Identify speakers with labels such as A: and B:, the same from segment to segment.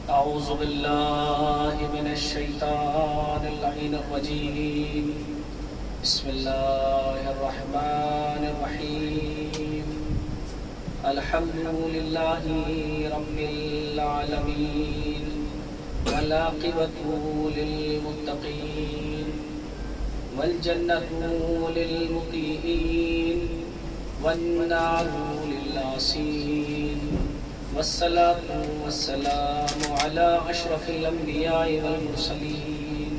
A: أعوذ بالله من الشيطان اللعين الرجيم بسم الله الرحمن الرحيم الحمد لله رب العالمين والعاقبة للمتقين والجنة للمطيعين والنار للعاصين والصلاة والسلام على أشرف الأنبياء والمرسلين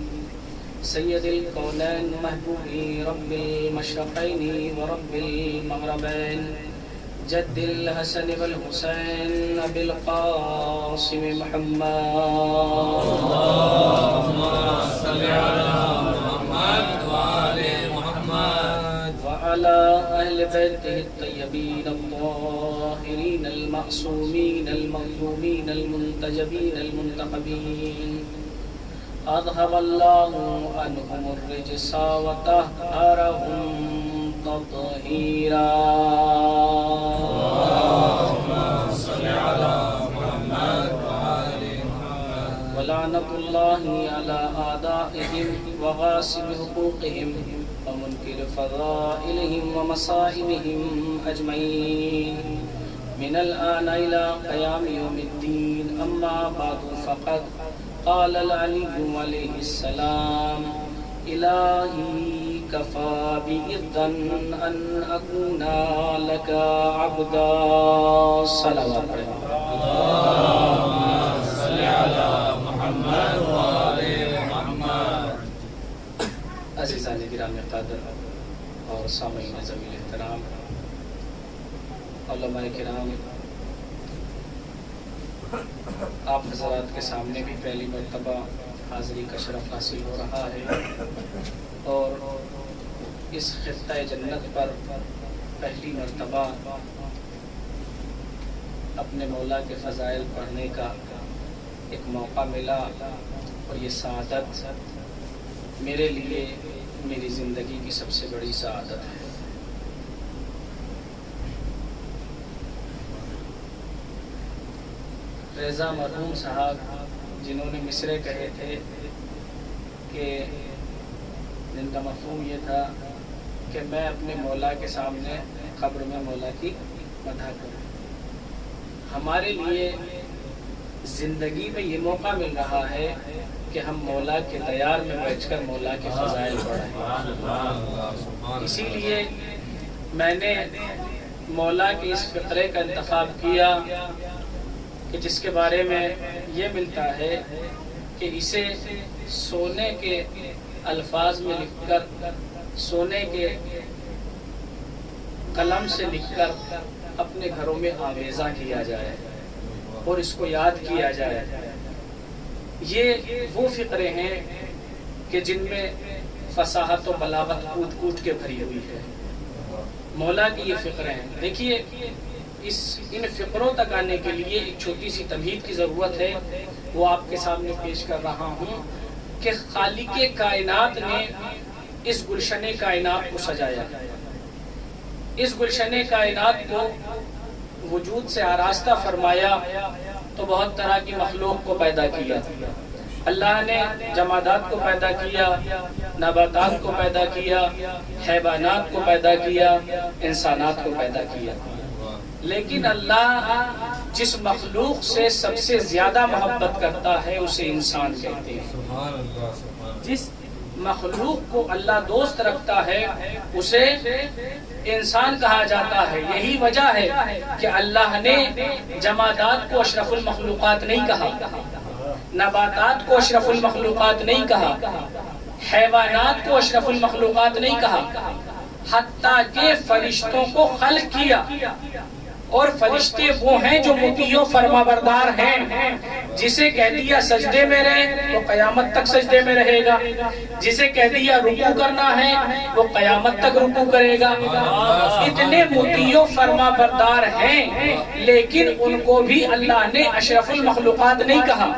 A: سيد الكونين محبوب رب المشرقين ورب المغربين جد الحسن والحسين أبي القاسم محمد اللهم صل على محمد وآل محمد وعلى أهل بيته الطيبين الطاهرين المعصومين المظلومين المنتجبين المنتخبين أذهب الله عنهم الرجس وطهرهم تطهيرا اللهم صل على محمد وآل محمد ولعنة الله على أعدائهم وغاصب حقوقهم ومنكر فضائلهم ومصائبهم أجمعين من الآن إلى قيام يوم الدين أما بعد فقد قال العلي عليه السلام إلهي كفى بي إذا أن أكون لك عبدا صلوات اللهم صل على محمد وآل محمد عزیزان گرامی قدر اور سامعین ذوی احترام علماء کرام، آپ حضرات کے سامنے بھی پہلی مرتبہ حاضری کا شرف حاصل ہو رہا ہے اور اس خطہ جنت پر پہلی مرتبہ اپنے مولا کے فضائل پڑھنے کا ایک موقع ملا اور یہ سعادت میرے لیے میری زندگی کی سب سے بڑی سعادت ہے۔ رضا مرحوم صاحب جنہوں نے مصرے کہے تھے کہ جن کا مفہوم یہ تھا کہ میں اپنے مولا کے سامنے قبر میں مولا کی مدح کروں، ہمارے لیے زندگی میں یہ موقع مل رہا ہے کہ ہم مولا کے دیار میں بیٹھ کر مولا کے فضائل پڑھیں۔ اسی لیے میں نے مولا کے اس فقرے کا انتخاب کیا کہ جس کے بارے میں یہ ملتا ہے کہ اسے سونے کے الفاظ میں لکھ کر، سونے کے قلم سے لکھ کر اپنے گھروں میں آویزاں کیا جائے اور اس کو یاد کیا جائے۔ یہ وہ فقرے ہیں کہ جن میں فصاحت و بلاغت کوٹ کوٹ کے بھری ہوئی ہے۔ مولا کی یہ فقرے ہیں۔ دیکھیے، ان فقروں تک آنے کے لیے ایک چھوٹی سی تمہید کی ضرورت ہے، وہ آپ کے سامنے پیش کر رہا ہوں کہ خالق کائنات نے اس گلشن کائنات کو سجایا، اس گلشن کائنات کو وجود سے آراستہ فرمایا تو بہت طرح کی مخلوق کو پیدا کیا۔ اللہ نے جمادات کو پیدا کیا، نباتات کو پیدا کیا، حیوانات کو پیدا کیا، انسانات کو پیدا کیا، لیکن اللہ جس مخلوق سے سب سے زیادہ محبت کرتا ہے اسے انسان کہتے ہیں۔ جس مخلوق کو اللہ دوست رکھتا ہے اسے انسان کہا جاتا ہے۔ یہی وجہ ہے کہ اللہ نے جمادات کو اشرف المخلوقات نہیں کہا، نباتات کو اشرف المخلوقات نہیں کہا، حیوانات کو اشرف المخلوقات نہیں کہا، حتیٰ کہ فرشتوں کو خلق کیا۔ اور فرشتے وہ ہیں جو مطیع و فرما بردار ہیں، جسے کہہ دیا سجدے میں رہے تو قیامت تک سجدے میں رہے گا، جسے کہہ دیا رکوع کرنا ہے وہ قیامت تک رکوع کرے گا۔ اتنے مطیع و فرما بردار ہیں، لیکن ان کو بھی اللہ نے اشرف المخلوقات نہیں کہا۔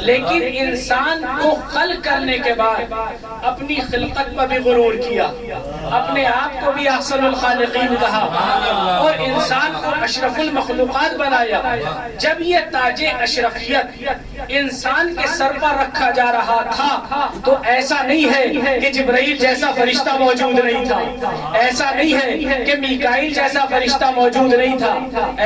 A: لیکن انسان کو خلق کرنے کے بعد اپنی خلقت پر بھی غرور کیا، اپنے آپ کو بھی احسن الخالقین کہا اور انسان کو اشرف المخلوقات بنایا۔ جب یہ تاج اشرفیہ افضلیت انسان کے سر پر رکھا جا رہا تھا تو ایسا نہیں ہے کہ جبرائیل جیسا فرشتہ موجود نہیں تھا، ایسا نہیں ہے کہ میکائیل جیسا فرشتہ موجود نہیں تھا،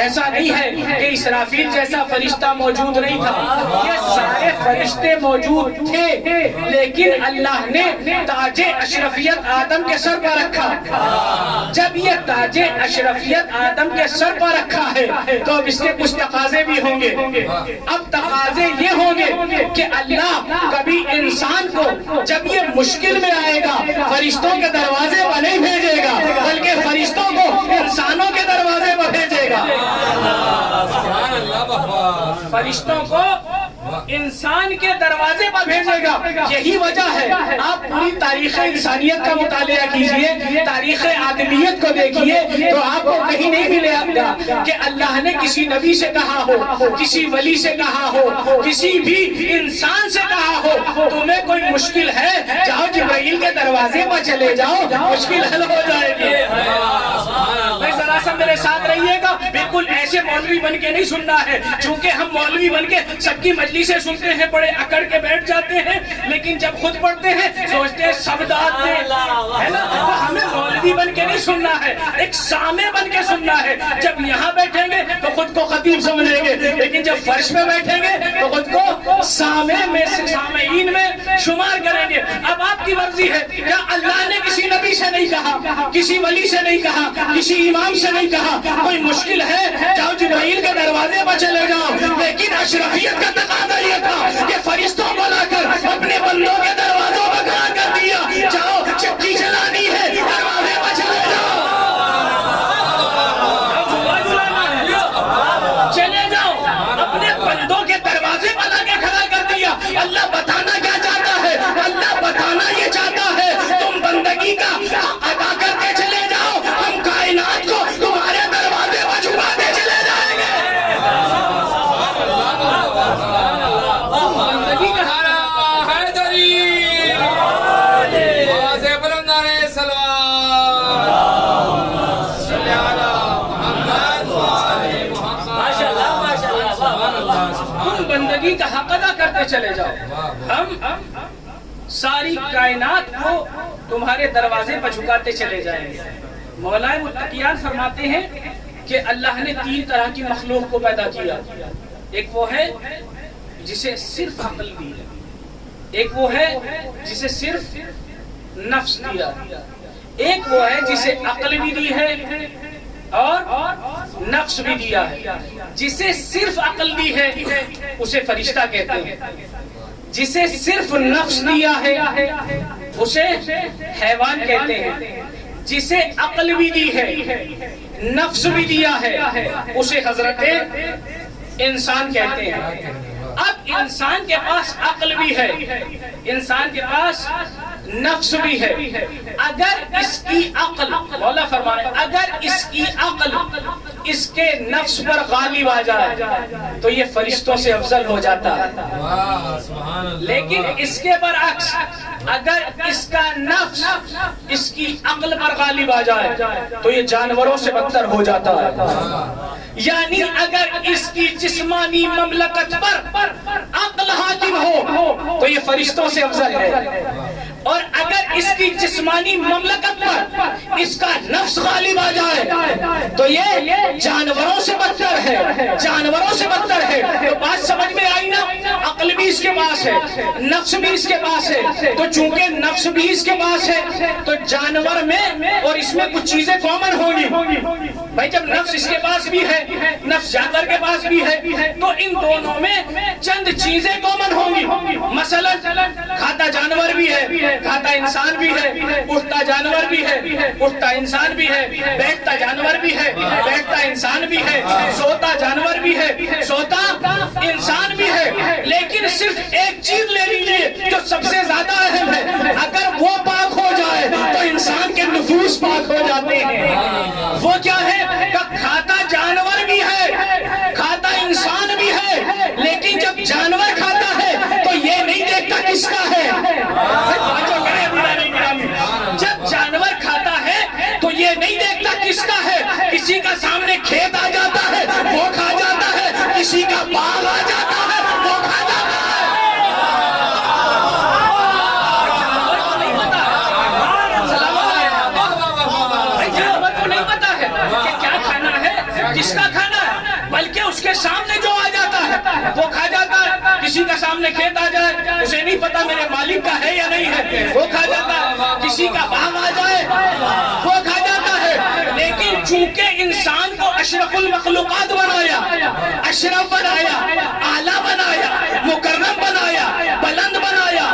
A: ایسا نہیں ہے کہ اسرافیل جیسا فرشتہ موجود نہیں تھا، یہ سارے فرشتے موجود تھے، لیکن اللہ نے تاج اشرفیت آدم کے سر پر رکھا۔ جب یہ تاج اشرفیت آدم کے سر پر رکھا ہے تو اب اس کے کچھ تقاضے بھی ہوں گے۔ اب تقاضے یہ ہوں گے کہ اللہ کبھی انسان کو جب یہ مشکل میں آئے گا فرشتوں کے دروازے پر نہیں بھیجے گا، بلکہ فرشتوں کو انسانوں کے دروازے پر بھیجے گا۔ فرشتوں کو انسان کے دروازے پر بھیجے گا۔ یہی وجہ ہے، آپ پوری تاریخ انسانیت کا مطالعہ کیجئے، تاریخ آدمیت کو دیکھیے تو آپ کو کہیں نہیں ملے گا کہ اللہ نے کسی نبی سے کہا ہو، کسی ولی سے کہا ہو، کسی بھی انسان سے کہا ہو تمہیں کوئی مشکل ہے جاؤ جبرائیل کے دروازے پر چلے جاؤ مشکل حل ہو جائے گی۔ ذرا سا میرے ساتھ رہیے گا، بالکل ایسے مولوی بن کے نہیں سننا ہے، چونکہ ہم مولوی بن کے سب کی مجلسیں سنتے ہیں، بڑے اکڑ کے بیٹھ جاتے ہیں، لیکن جب خود پڑھتے ہیں سوچتے ہیں سب داد دے، ہے نا؟ تو ہمیں مولوی بن کے نہیں سننا ہے، ایک سامع بن کے سننا ہے۔ جب یہاں بیٹھیں گے تو خود کو خطیب سمجھیں گے، لیکن جب فرش میں بیٹھیں گے تو خود کو سامع میں سامعین میں شمار کریں گے۔ اب آپ کی مرضی ہے، کیا اللہ نے کسی نبی سے نہیں کہا، کسی ولی سے نہیں کہا، کسی امام سے نہیں کہا کوئی مشکل ہے جاؤ جبرائیل کے دروازے پر چلے جاؤ، لیکن اشرفیت کا تقاضا یہ تھا کہ فرشتوں کو لا کر اپنے بندوں کے دروازوں پر کھڑا کر دیا، جاؤ چکی چلانی ہے دروازے پر چلے جاؤ، چلے جاؤ، اپنے بندوں کے دروازے پر لا کے کھڑا کر دیا۔ اللہ بتانا کیا چاہتا ہے؟ اللہ بتانا یہ چاہتا ہے تم بندگی کا حق ادا کرتے چلے جاؤ، ہم کائنات کو تمہارے دروازے پر جھکاتے چلے جائیں گے۔ بندگی کا بندگی کا حق ادا کرتے چلے جاؤ، ہم ساری کائنات کو تمہارے دروازے پر جھکاتے چلے جائیں گے۔ مولا متقیان فرماتے ہیں کہ اللہ نے 3 طرح کی مخلوق کو پیدا کیا، ایک وہ ہے جسے صرف عقل دی ہے، ایک وہ ہے جسے صرف نفس دیا، ایک وہ ہے جسے عقل بھی دی ہے اور نفس بھی دیا ہے۔ جسے صرف عقل دی ہے اسے فرشتہ کہتے ہیں، جسے صرف نفس دیا ہے اسے حیوان کہتے ہیں، جسے عقل بھی دی ہے نفس بھی دیا ہے اسے حضرت انسان کہتے ہیں۔ اب انسان کے پاس عقل بھی ہے، انسان کے پاس نفس بھی ہے، اگر اس کی عقل، مولا فرمائے اگر اس کی عقل اس کے نفس پر غالب آ جائے تو یہ فرشتوں سے افضل ہو جاتا ہے، لیکن اس کے برعکس اگر اس کا نفس اس کی عقل پر غالب آ جائے تو یہ جانوروں سے بدتر ہو جاتا ہے۔ یعنی اگر اس کی جسمانی مملکت پر عقل حاکم ہو تو یہ فرشتوں سے افضل ہے، اور اگر اس کی جسمانی مملکت پر اس کا نفس غالب آ جائے تو یہ جانوروں سے بدتر ہے، جانوروں سے بدتر ہے۔ تو بات سمجھ میں آئی نا؟ عقل بھی اس کے پاس ہے، نفس بھی اس کے پاس ہے، تو چونکہ نفس بھی اس کے پاس ہے تو جانور میں اور اس میں کچھ چیزیں کامن ہوں گی۔ بھائی جب نفس اس کے پاس بھی ہے، نفس جانور کے پاس بھی ہے، تو ان دونوں میں چند چیزیں کامن ہوں گی۔ مثلا کھاتا جانور بھی ہے، کھاتا انسان بھی ہے، اٹھتا جانور بھی ہے، اٹھتا انسان بھی ہے، بیٹھتا جانور بھی ہے، بیٹھتا انسان بھی ہے، سوتا جانور بھی ہے، سوتا انسان بھی ہے، لیکن صرف ایک چیز لے لیجیے جو سب سے زیادہ اہم ہے، اگر وہ پاک ہو جائے تو انسان کے نفوس پاک ہو جاتے ہیں۔ وہ کیا ہے؟ کہ کھاتا جانور بھی ہے، کھاتا انسان بھی ہے، لیکن جب جانور کھاتا ہے تو یہ نہیں دیکھتا کس کا ہے۔ جب جانور کھاتا ہے تو یہ نہیں دیکھتا کس کا ہے، کا سامنے کھیت آ جاتا ہے وہ کھا جاتا ہے، کسی کا باغ آ جاتا ہے وہ وہ کھا جاتا ہے. کسی کا سامنے کھیت آ جائے اسے نہیں پتا میرے مالک کا ہے یا نہیں ہے, وہ کھا جاتا ہے. کسی کا باغ آ جائے وہ کھا جاتا ہے. لیکن چونکہ انسان کو اشرف المخلوقات بنایا, اشرف بنایا, اعلیٰ بنایا, مکرم بنایا, بلند بنایا,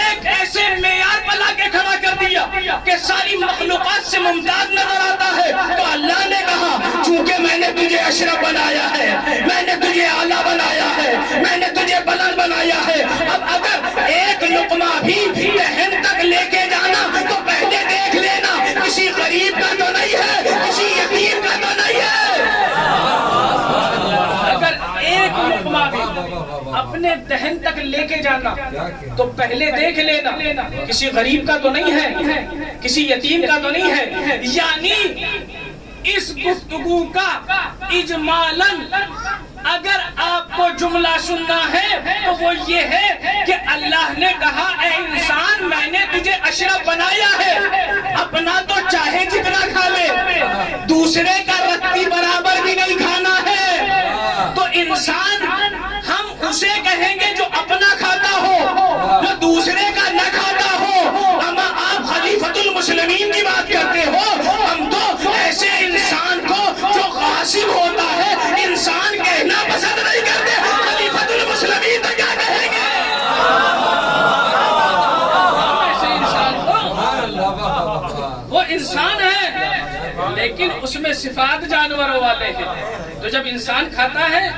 A: ایک ایسے معیار پر لا کے کھڑا کر دیا کہ ساری مخلوقات سے ممتاز نظر آتا ہے, تو اللہ نے کہا چونکہ میں نے تجھے اشرف بنایا ہے, میں نے تجھے اعلیٰ بنایا ہے, میں نے تجھے بلند بنایا ہے, اب اگر ایک لقمہ بھی دہن تک لے کے جانا تو پہلے دیکھ لینا کسی غریب کا تو نہیں ہے, کسی یتیم کا تو نہیں ہے. اگر ایک لقمہ بھی اپنے دہن تک لے کے جانا تو پہلے دیکھ لینا کسی غریب کا تو نہیں ہے, کسی یتیم کا تو نہیں ہے. یعنی اس گفتگو کا اجمالاً اگر آپ کو جملہ سننا ہے تو وہ یہ ہے کہ اللہ نے کہا اے انسان میں نے تجھے اشرف بنایا ہے, اپنا تو چاہے جتنا کھا لے, دوسرے کا رتی برابر بھی نہیں کھانا ہے. تو انسان ہم اسے کہیں گے جو اپنا کھاتا ہو, جو دوسرے کا نہ کھاتا ہو. اما آپ خلیفۃ المسلمین کی بات کرتے ہو, ہم تو ایسے انسان کو جو غاصب ہوتا ہے انسان کہنا پسند نہیں کرتے. خلیفۃ المسلمین تو کیا کہیں گے؟ ایسے انسان کو وہ انسان ہے لیکن اس میں صفات جانوروں والے ہیں. تو جب انسان کھاتا ہے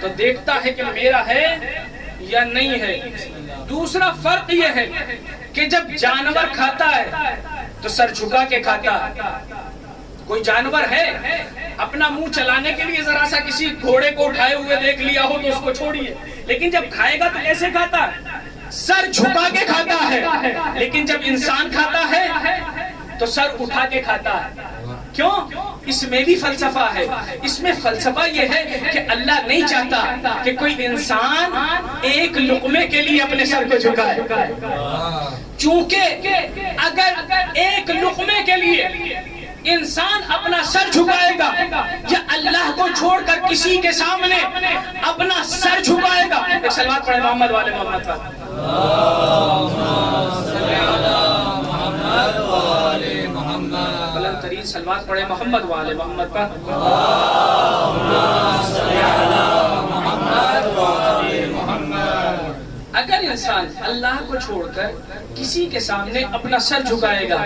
A: تو دیکھتا ہے کہ میرا ہے یا نہیں ہے. دوسرا فرق یہ ہے کہ جب جانور کھاتا ہے تو سر جھکا کے کھاتا ہے. کوئی جانور ہے اپنا منہ چلانے کے لیے ذرا سا کسی گھوڑے کو اٹھائے ہوئے دیکھ لیا ہو تو اس کو چھوڑیے, لیکن جب کھائے گا تو کیسے کھاتا ہے؟ سر جھکا کے کھاتا ہے. لیکن جب انسان کھاتا ہے تو سر اٹھا کے کھاتا ہے. کیوں؟ اس میں بھی فلسفہ ہے. اس میں فلسفہ یہ ہے کہ اللہ نہیں چاہتا کہ کوئی انسان ایک لقمے کے لیے اپنے سر کو جھکائے. چونکہ اگر ایک لقمے کے لیے انسان اپنا سر جھکائے گا یا اللہ کو چھوڑ کر کسی کے سامنے اپنا سر جھکائے گا. ایک صلوات پڑھیں محمد والے محمد پر. بلند ترین صلوات پڑھیں محمد والے محمد پر. اگر انسان اللہ کو چھوڑ کر کسی کے سامنے اپنا سر جھکائے گا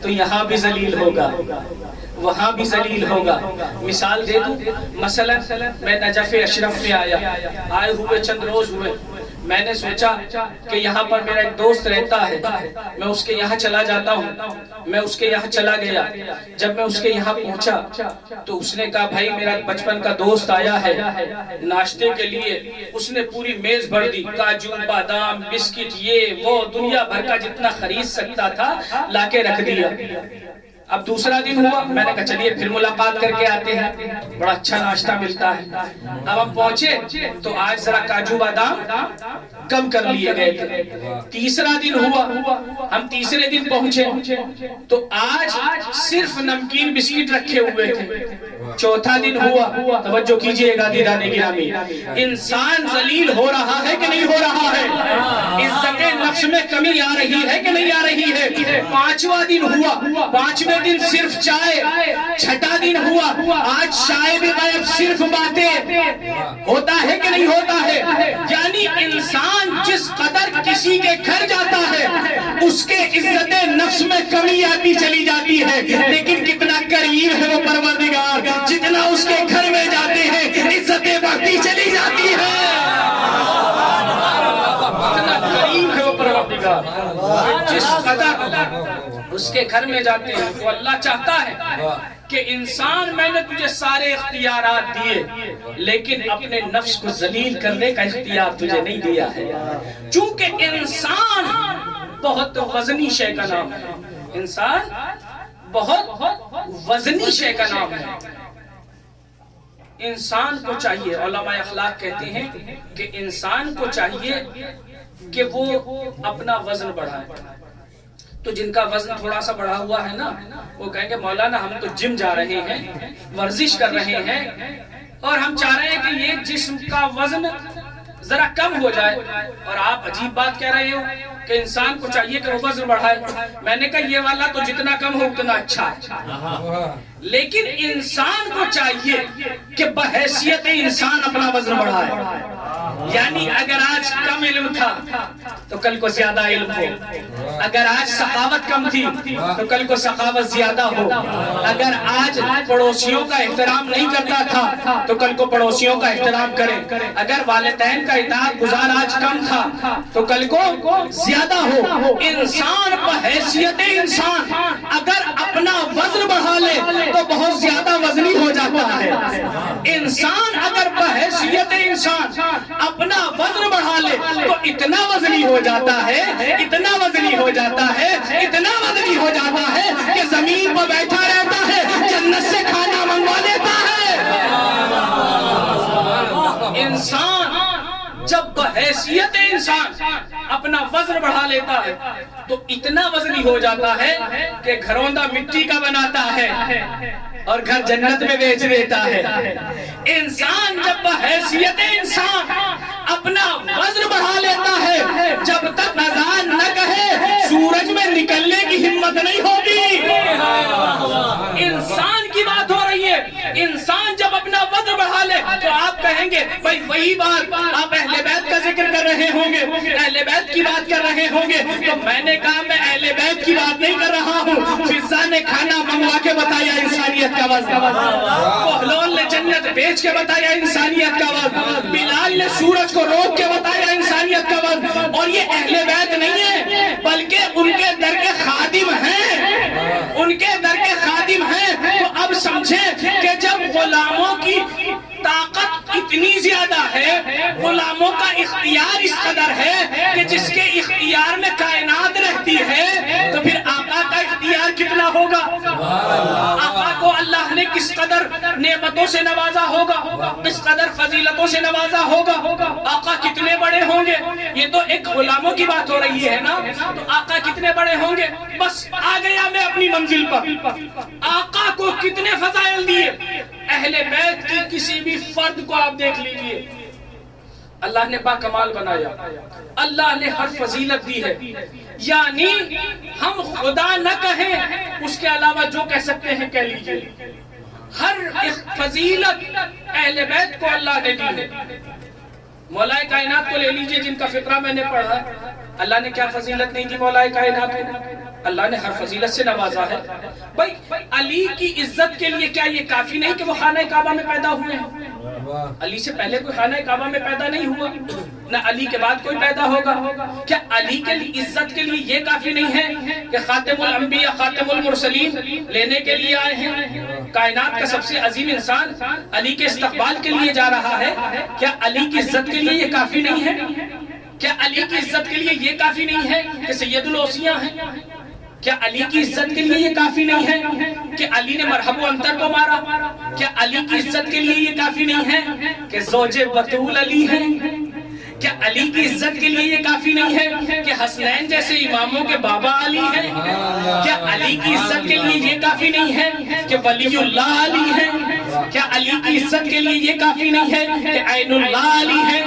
A: تو یہاں بھی ذلیل ہوگا, وہاں بھی ذلیل ہوگا. مثال دے دوں, مثلا میں نجف اشرف میں آئے ہوئے چند روز ہوئے, میں نے سوچا کہ یہاں پر میرا ایک دوست رہتا ہے, میں اس کے یہاں چلا جاتا ہوں. میں اس کے یہاں چلا گیا. جب میں اس کے یہاں پہنچا تو اس نے کہا بھائی میرا بچپن کا دوست آیا ہے, ناشتے کے لیے اس نے پوری میز بھر دی, کاجو بادام بسکٹ یہ وہ دنیا بھر کا جتنا خرید سکتا تھا لا کے رکھ دیا. اب دوسرا دن ہوا, میں نے کہا چلیے پھر ملاقات کر کے آتے ہیں, بڑا اچھا ناشتہ ملتا ہے. اب ہم پہنچے تو آج ذرا کاجو بادام کم کر لیے گئے تھے. تیسرا دن ہوا, ہم تیسرے دن پہنچے تو آج صرف نمکین بسکٹ رکھے ہوئے تھے. چوتھا دن ہوا, توجہ کیجئے گا دیدان گرامی, انسان ذلیل ہو رہا ہے کہ نہیں ہو رہا ہے؟ عزت نفس میں کمی آ رہی ہے کہ نہیں آ رہی ہے؟ پانچواں دن ہوا, پانچویں دن صرف چائے. چھٹا دن ہوا, آج چائے بھی غائب, صرف باتیں. ہوتا ہے کہ نہیں ہوتا ہے؟ یعنی انسان جس قدر کسی کے گھر جاتا ہے اس کے عزت نفس میں کمی آتی چلی جاتی ہے, لیکن کتنا قریب ہے وہ پروردگار, جتنا اس کے گھر میں جاتے ہیں عزتیں بڑھتی چلی جاتی ہے. کتنا قریب ہے وہ پروردگار, جس قدر اس کے گھر میں جاتے ہیں. وہ اللہ چاہتا ہے کہ انسان میں نے تجھے سارے اختیارات دیے لیکن اپنے نفس کو ذلیل کرنے کا اختیار تجھے نہیں دیا ہے. چونکہ انسان بہت وزنی شے کا نام ہے, انسان بہت وزنی شے کا نام ہے. انسان کو چاہیے, علماء اخلاق کہتے ہیں کہ انسان کو چاہیے کہ وہ اپنا وزن بڑھائے. تو جن کا وزن تھوڑا سا بڑھا ہوا ہے نا, وہ کہیں گے مولانا ہم تو جم جا رہے ہیں, ورزش کر رہے ہیں, اور ہم چاہ رہے ہیں کہ یہ جسم کا وزن ذرا کم ہو جائے. اور آپ عجیب بات کہہ رہے ہو کہ انسان کو چاہیے کہ وہ وزن بڑھائے. میں نے کہا یہ والا تو جتنا کم ہو اتنا اچھا ہے، لیکن انسان کو چاہیے کہ بحیثیت انسان اپنا وزن بڑھائے. یعنی اگر آج کم علم تھا تو کل کو زیادہ علم ہو، اگر آج سخاوت کم تھی تو کل کو سخاوت زیادہ ہو، اگر آج پڑوسیوں کا احترام نہیں کرتا تھا تو کل کو پڑوسیوں کا احترام کرے، اگر والدین کا اطاعت گزار آج کم تھا تو کل کو زیادہ ہو. انسان بحیثیت انسان اگر اپنا وزن بڑھا لے تو بہت زیادہ وزنی ہو جاتا ہے. انسان اگر بحیثیت انسان اپنا وزن بڑھا لے تو اتنا وزنی ہو جاتا ہے، اتنا وزنی ہو جاتا ہے، اتنا وزنی ہو جاتا ہے کہ زمین پر بیٹھا رہتا ہے، جنت سے کھانا منگوا لیتا ہے. انسان جب بحیثیت انسان اپنا وزن بڑھا لیتا ہے تو اتنا وزنی ہو جاتا ہے کہ گھروندہ مٹی کا بناتا ہے اور گھر جنت میں بیچ دیتا ہے. انسان جب بحیثیت انسان اپنا وزن بڑھا لیتا ہے، جب تک اذان نہ کہے سورج میں نکلنے کی ہمت نہیں ہوگی. انسان کی بات ہو رہی ہے. انسان جب اپنا وزن بڑھا لے تو آپ کہیں گے بھائی وہی بات آپ اہل بیت کا ذکر کر رہے ہوں گے، اہل بیت کی بات کر رہے ہوں گے. تو میں نے کہا میں اہل بیت کی بات نہیں کر رہا ہوں. فضا نے کھانا منگوا کے بتایا انسانیت کا وزن، بہلول نے جنت بیچ کے بتایا انسانیت کا وزن، بلال نے سورج کو روک کے بتایا انسانیت کا وزن. اور یہ اہل بیت نہیں ہے بلکہ ان کے در کے خادم ہیں، ان کے در کے خادم ہیں. تو اب سمجھیں کہ جب غلاموں کی طاقت اتنی زیادہ ہے، غلاموں کا اختیار اس قدر ہے کہ جس کے اختیار میں کائنات رہتی ہے، تو پھر آقا کا اختیار کتنا ہوگا؟ آقا کو اللہ نے کس قدر نعمتوں سے نوازا ہوگا، کس قدر فضیلتوں سے نوازا ہوگا. آقا کتنے بڑے ہوں گے. یہ تو ایک غلاموں کی بات ہو رہی ہے نا، تو آقا کتنے بڑے ہوں گے. بس آ گیا میں اپنی منزل پر. آقا کو کتنے فضائل دیے. اہل بیت کی کسی بھی فرد کو آپ دیکھ لیجئے، اللہ نے با کمال بنایا، اللہ نے ہر فضیلت دی ہے. یعنی ہم خدا نہ کہیں، اس کے علاوہ جو کہہ سکتے ہیں کہہ لیجئے. ہر فضیلت اہل بیت کو اللہ نے دی ہے. مولا کائنات کو لے لیجئے جن کا فقرہ میں نے پڑھا، اللہ نے کیا فضیلت نہیں دی مولا کائنات کو؟ اللہ نے ہر فضیلت سے نوازا ہے. بھائی علی کی عزت کے لیے کیا یہ کافی نہیں کہ وہ خانہ کعبہ میں پیدا ہوئے ہیں؟ علی سے پہلے کوئی خانہ کعبہ میں پیدا نہیں ہوا، نہ علی کے بعد کوئی پیدا ہوگا. کیا علی کے لیے عزت کے لیے یہ کافی نہیں ہے کہ خاتم الانبیاء خاتم المرسلین لینے کے لیے آئے ہیں؟ کائنات کا سب سے عظیم انسان علی کے استقبال کے لیے جا رہا ہے. کیا علی کی عزت کے لیے یہ کافی نہیں ہے؟ کیا علی کی عزت کے لیے یہ کافی نہیں ہے کہ سید الاوصیاء ہیں؟ کیا علی کی عزت کے لیے یہ کافی نہیں ہے کہ علی نے مرحب و انتر کو مارا؟ کیا علی کی عزت کے لیے یہ کافی نہیں ہے کہ زوج بطول علی ہیں؟ کیا علی کی عزت کے لیے یہ کافی نہیں ہے کہ حسنین جیسے اماموں کے بابا علی ہیں؟ کیا علی کی عزت کے لیے یہ کافی نہیں ہے کہ ولی اللہ علی ہیں؟ کیا علی کی عزت کے لیے یہ کافی نہیں ہے کہ عین اللہ علی ہیں؟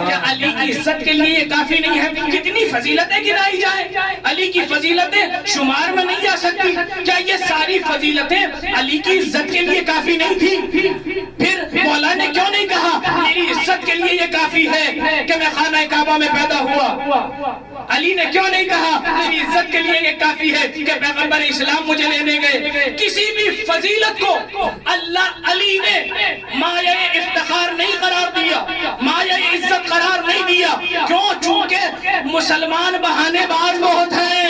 A: کیا علی کی عزت کے لیے یہ کافی نہیں ہے؟ کتنی فضیلتیں گنائی جائیں، علی کی فضیلتیں شمار میں نہیں آ سکتی. کیا یہ ساری فضیلتیں علی کی عزت کے لیے کافی نہیں تھی؟ پھر مولا نے کیوں نہیں کہا میری عزت کے لیے یہ کافی ہے کہ میں خانہ کعبہ میں پیدا ہوا؟ علی نے کیوں نہیں کہا میری عزت کے لیے یہ کافی ہے کہ پیغمبر اسلام مجھے لینے گئے؟ کسی بھی فضیلت کو اللہ علی نے مایہ افتخار نہیں قرار دیا، مایہ عزت قرار نہیں دیا. کیوں؟ چونکہ مسلمان بہانے باز بہت ہیں.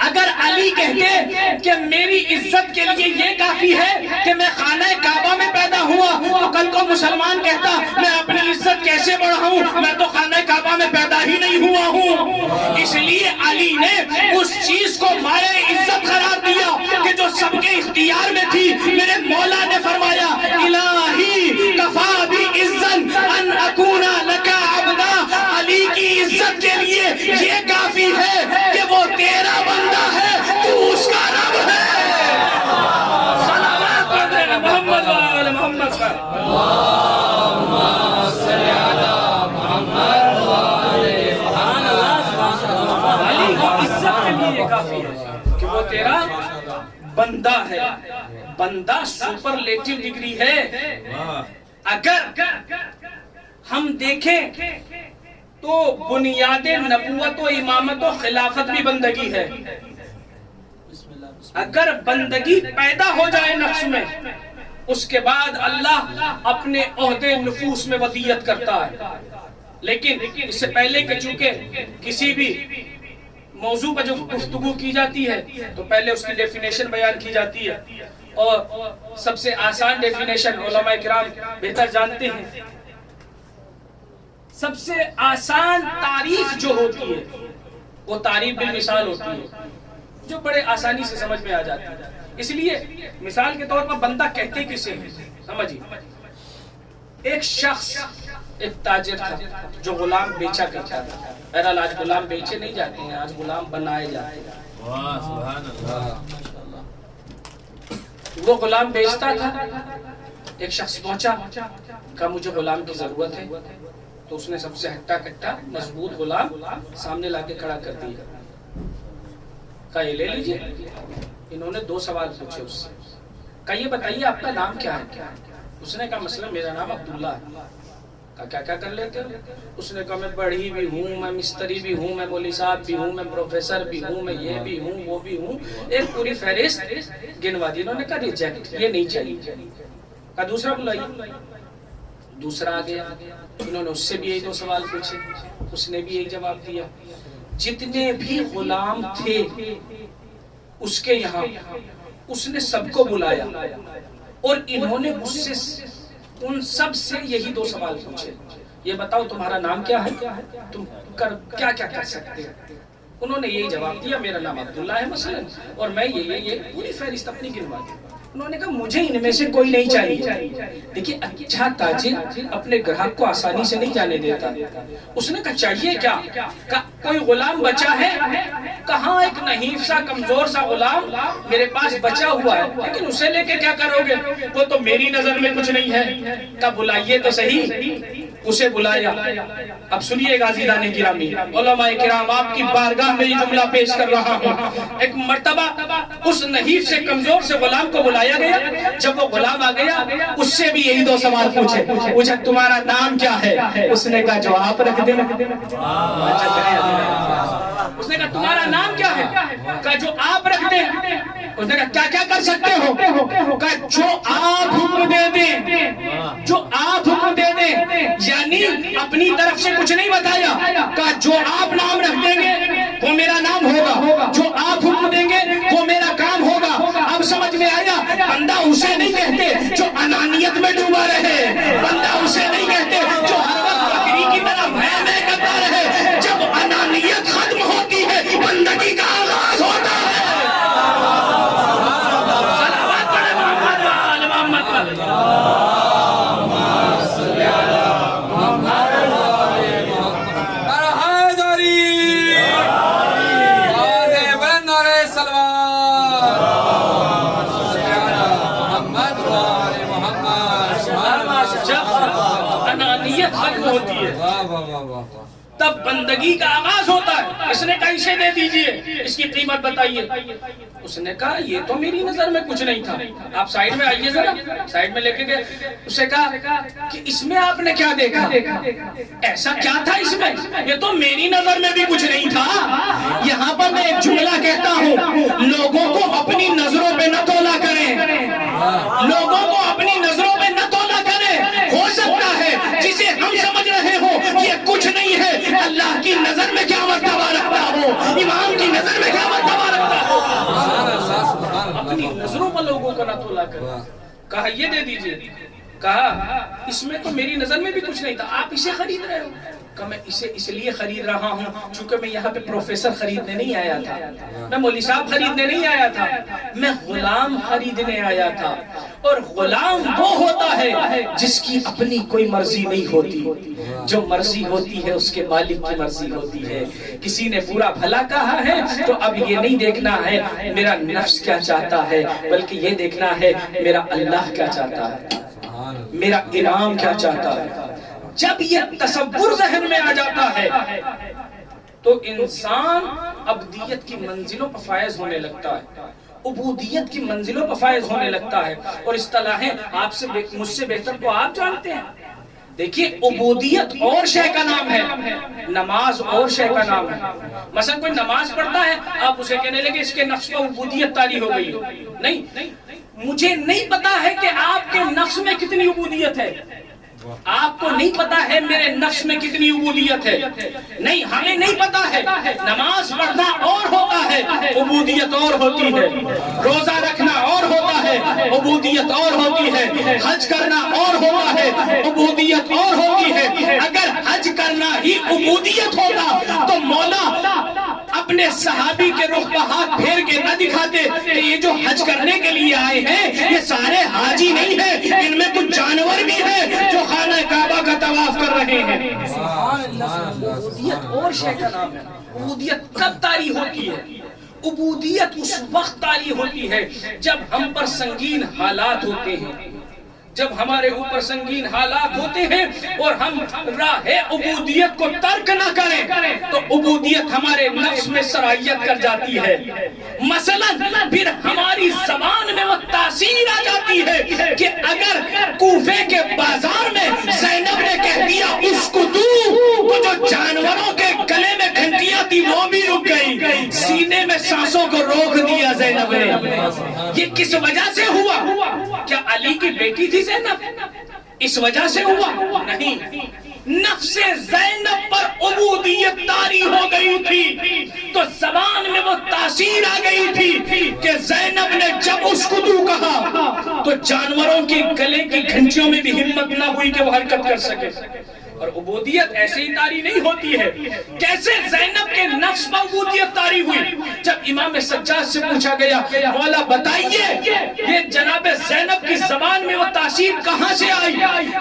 A: اگر علی کہتے کہ میری عزت کے لیے یہ کافی ہے کہ میں خانہ کعبہ میں پیدا ہوا، تو کل کو مسلمان کہتا میں اپنی عزت کیسے بڑھاؤں، میں تو خانہ کعبہ میں پیدا ہی نہیں ہوا ہوں. اس لیے علی نے اس چیز کو مایہ عزت قرار دیا کہ جو سب کے اختیار میں تھی. میرے مولا نے فرمایا الہی کفا بی عزت ان اکونا لکا عبدا. علی کی عزت کے لیے یہ کافی ہے کہ وہ تیرا بندہ ہے، تو اس کا رب ہے. صلوات پڑھ رہے محمد و آل محمد. اللہم صلی علی کافی ہے کہ وہ تیرا بندہ ہے. بندہ سپرلیٹو ڈگری ہے. اگر ہم دیکھیں تو بنیاد نبوت و امامت و خلافت بھی بندگی ہے. اگر بندگی پیدا ہو جائے نفس میں، اس کے بعد اللہ اپنے عہدے نفوس میں وصیت کرتا ہے. لیکن اس سے پہلے کہ چونکہ کسی بھی موضوع پر جو گفتگو کی جاتی ہے تو پہلے اس کی ڈیفینیشن بیان کی جاتی ہے، اور سب سے آسان ڈیفینیشن علماء کرام بہتر جانتے ہیں. سب سے آسان تعریف جو ہوتی ہے وہ تعریف بالمثال ہوتی ہے، جو بڑے آسانی سے سمجھ میں آ جاتی ہے. اس لیے مثال کے طور پر بندہ کہتے کسے ہیں سمجھیے. ایک شخص ایک تاجر تھا جو غلام بیچا کرتا تھا. بہرحال آج غلام بیچے نہیں جاتے ہیں، آج غلام بنائے جاتے ہیں. سبحان اللہ. وہ غلام بیچتا تھا. ایک شخص پہنچا کہا مجھے غلام کی ضرورت ہے. تو اس نے سب سے ہٹا کٹا مضبوط غلام سامنے لا کے کھڑا کر دیا. کہا یہ لے لیجئے. انہوں نے 2 سوال پوچھے اس سے. کہا یہ بتائیے آپ کا نام کیا ہے؟ اس نے کہا مثلا میرا نام عبداللہ ہے. کہا کیا کیا کر لیتے ہو؟ اس نے کہا میں بڑھی بھی ہوں، میں مستری بھی ہوں، میں مولوی صاحب بھی ہوں، میں پروفیسر بھی ہوں، میں یہ بھی ہوں، وہ بھی ہوں. ایک پوری فہرست گنوا دی. انہوں نے کہا ریجیکٹ، یہ نہیں چاہیے. کہا دوسرا بلائیے. دوسرا آ گیا. انہوں نے اس سے بھی یہی 2 سوال پوچھے. اس نے بھی یہی جواب دیا. جتنے بھی غلام تھے اس کے یہاں اس نے سب کو بلایا اور انہوں نے اس سے ان سب سے یہی 2 سوال پوچھے. یہ بتاؤ تمہارا نام کیا ہے، تم کیا کیا کر سکتے ہیں؟ انہوں نے یہی جواب دیا میرا نام عبداللہ ہے مثلا، اور میں یہ پوری فہرست اپنی گنوا دی. انہوں نے کہا مجھے ان میں سے کوئی نہیں چاہیے. دیکھیے اچھا تاجر اپنے گراہک کو آسانی سے نہیں جانے دیتا. اس نے کہا چاہیے کیا؟ کوئی غلام بچا ہے؟ کہاں ایک نحیف سا کمزور سا غلام میرے پاس بچا ہوا ہے، لیکن اسے لے کے کیا کرو گے؟ وہ تو میری نظر میں کچھ نہیں ہے. کہا بلائیے تو صحیح. اسے بلایا. اب سنیے عزیزان گرامی، علماء کرام آپ کی بارگاہ میں یہ جملہ پیش کر رہا ہوں. ایک مرتبہ اس نحیف سے کمزور سے غلام کو بلایا گیا. جب وہ غلام آ گیا اس سے بھی یہی 2 سوال پوچھے. پوچھا تمہارا نام کیا ہے؟ اس نے کہا جو آپ رکھ دیں. اس نے کہا تمہارا نام کیا ہے؟ کہا جو آپ رکھ دیں. اس نے کہا کیا کیا کر سکتے ہو؟ کہا جو آپ حکم دے دیں. جو آپ حکم دے دیں یعنی اپنی طرف سے کچھ نہیں بتایا. کہا جو آپ نام رکھ دیں گے وہ میرا نام ہوگا، جو آپ حکم دیں گے وہ میرا کام ہوگا. اب سمجھ میں آیا؟ بندہ اسے نہیں کہتے جو انانیت میں ڈوبا رہے. بندہ اسے نہیں کہتے جو ہر وقت بکری کی طرح میں کرتا رہے. جب انانیت ختم ہوتی ہے بندگی کا آغاز ہوتا ہے. صلوات پڑھے محمد وآل محمد. ختم ہوتی ہے تب بندگی کا آغاز ہوتا ہے. اس نے کہا اسے دے دیجئے، اس کی قیمت بتائیے. اس نے کہا یہ تو میری نظر میں کچھ نہیں تھا. آپ سائیڈ میں آئیے ذرا. سائیڈ میں لے کے گئے. اس نے کہا کہ اس میں آپ نے کیا دیکھا؟ ایسا کیا تھا اس میں؟ یہ تو میری نظر میں بھی کچھ نہیں تھا. یہاں پر میں ایک جملہ کہتا ہوں، لوگوں کو اپنی نظروں پہ نہ تولا کریں. لوگوں کو اپنی نظروں پہ نہ تولا کریں. ہو سکتا ہے جسے ہم سمجھ رہے ہوں یہ کچھ نہیں ہے، اللہ کی نظر میں کیا مرتبہ رکھتا ہو، امام کی نظر میں کیا مرتبہ رکھتا ہو. اپنی نظروں پر لوگوں کا نہ تولا کریں. کہا یہ دے دیجئے. کہا اس میں تو میری نظر میں بھی کچھ نہیں تھا، آپ اسے خرید رہے ہو. کہ میں اسے اس لیے خرید رہا ہوں چونکہ میں یہاں پہ پروفیسر خریدنے نہیں آیا تھا، میں مولوی صاحب خریدنے نہیں آیا تھا، میں غلام خریدنے آیا تھا. اور غلام وہ ہوتا ہے جس کی اپنی کوئی مرضی نہیں ہوتی، جو مرضی ہوتی ہے اس کے مالک کی مرضی ہوتی ہے. کسی نے برا بھلا کہا ہے تو اب یہ نہیں دیکھنا ہے میرا نفس کیا چاہتا ہے، بلکہ یہ دیکھنا ہے میرا اللہ کیا چاہتا ہے، میرا امام کیا چاہتا ہے. جب یہ تصور ذہن میں آ جاتا ہے تو انسان عبدیت کی منزلوں پر فائز ہونے لگتا ہے، عبودیت کی منزلوں پر فائز ہونے لگتا ہے. اور اصطلاحیں آپ سے مجھ سے بہتر تو آپ جانتے ہیں. دیکھیے عبودیت اور شے کا نام ہے، نماز اور شے کا نام ہے. مثلا کوئی نماز پڑھتا ہے، آپ اسے کہنے لگے اس کے نفس پر عبودیت طاری ہو گئی. نہیں، مجھے نہیں پتا ہے کہ آپ کے نفس میں کتنی عبودیت ہے، آپ کو نہیں پتا ہے میرے نفس میں کتنی عبودیت ہے. نہیں، ہمیں نہیں پتا ہے. نماز پڑھنا اور ہوتا ہے، عبودیت اور ہوتی ہے. روزہ رکھنا اور ہوتا ہے، عبودیت اور ہوتی ہے. حج کرنا اور ہوتا ہے، عبودیت اور ہوتی ہے. اگر حج کرنا ہی عبودیت ہوتا تو مولا اپنے صحابی کے رخ پر ہاتھ پھیر کے نہ دکھاتے کہ یہ جو حج کرنے کے لیے آئے ہیں یہ سارے حاجی نہیں ہیں، ان میں کچھ جانور بھی ہیں جو خانہ کعبہ کا طواف کر رہے ہیں. عبودیت اور شے کا نام ہے. عبودیت کب طاری ہوتی ہے؟ عبودیت اس وقت طاری ہوتی ہے جب ہم پر سنگین حالات ہوتے ہیں، جب ہمارے اوپر سنگین حالات ہوتے ہیں اور ہم راہ عبودیت کو ترک نہ کریں تو عبودیت ہمارے نفس میں سرائیت کر جاتی ہے. مثلا پھر ہماری زبان میں وہ تاثیر آ جاتی ہے کہ اگر کوفے کے بازار میں زینب نے کہہ دیا اس کو تو جو جانوروں کے گلے میں گھنٹیاں تھی وہ بھی رک گئی، سینے میں سانسوں کو روک دیا زینب نے. یہ کس وجہ سے ہوا؟ کیا علی کی بیٹی تھی زینب؟ اس وجہ سے ہوا؟ نہیں، نفس زینب پر عبودیت طاری ہو گئی تھی تو زبان میں وہ تاثیر آ گئی تھی کہ زینب نے جب اس کو تو کہا تو جانوروں کے گلے کی گھنٹیوں میں بھی ہمت نہ ہوئی کہ وہ حرکت کر سکے. اور عبودیت ایسے ہی طاری نہیں ہوتی ہے. کیسے زینب کے نفس پر عبودیت طاری ہوئی؟ جب امام سجاد سے پوچھا گیا مولا بتائیے یہ جناب زینب کی زبان میں وہ تاثیر کہاں سے آئی؟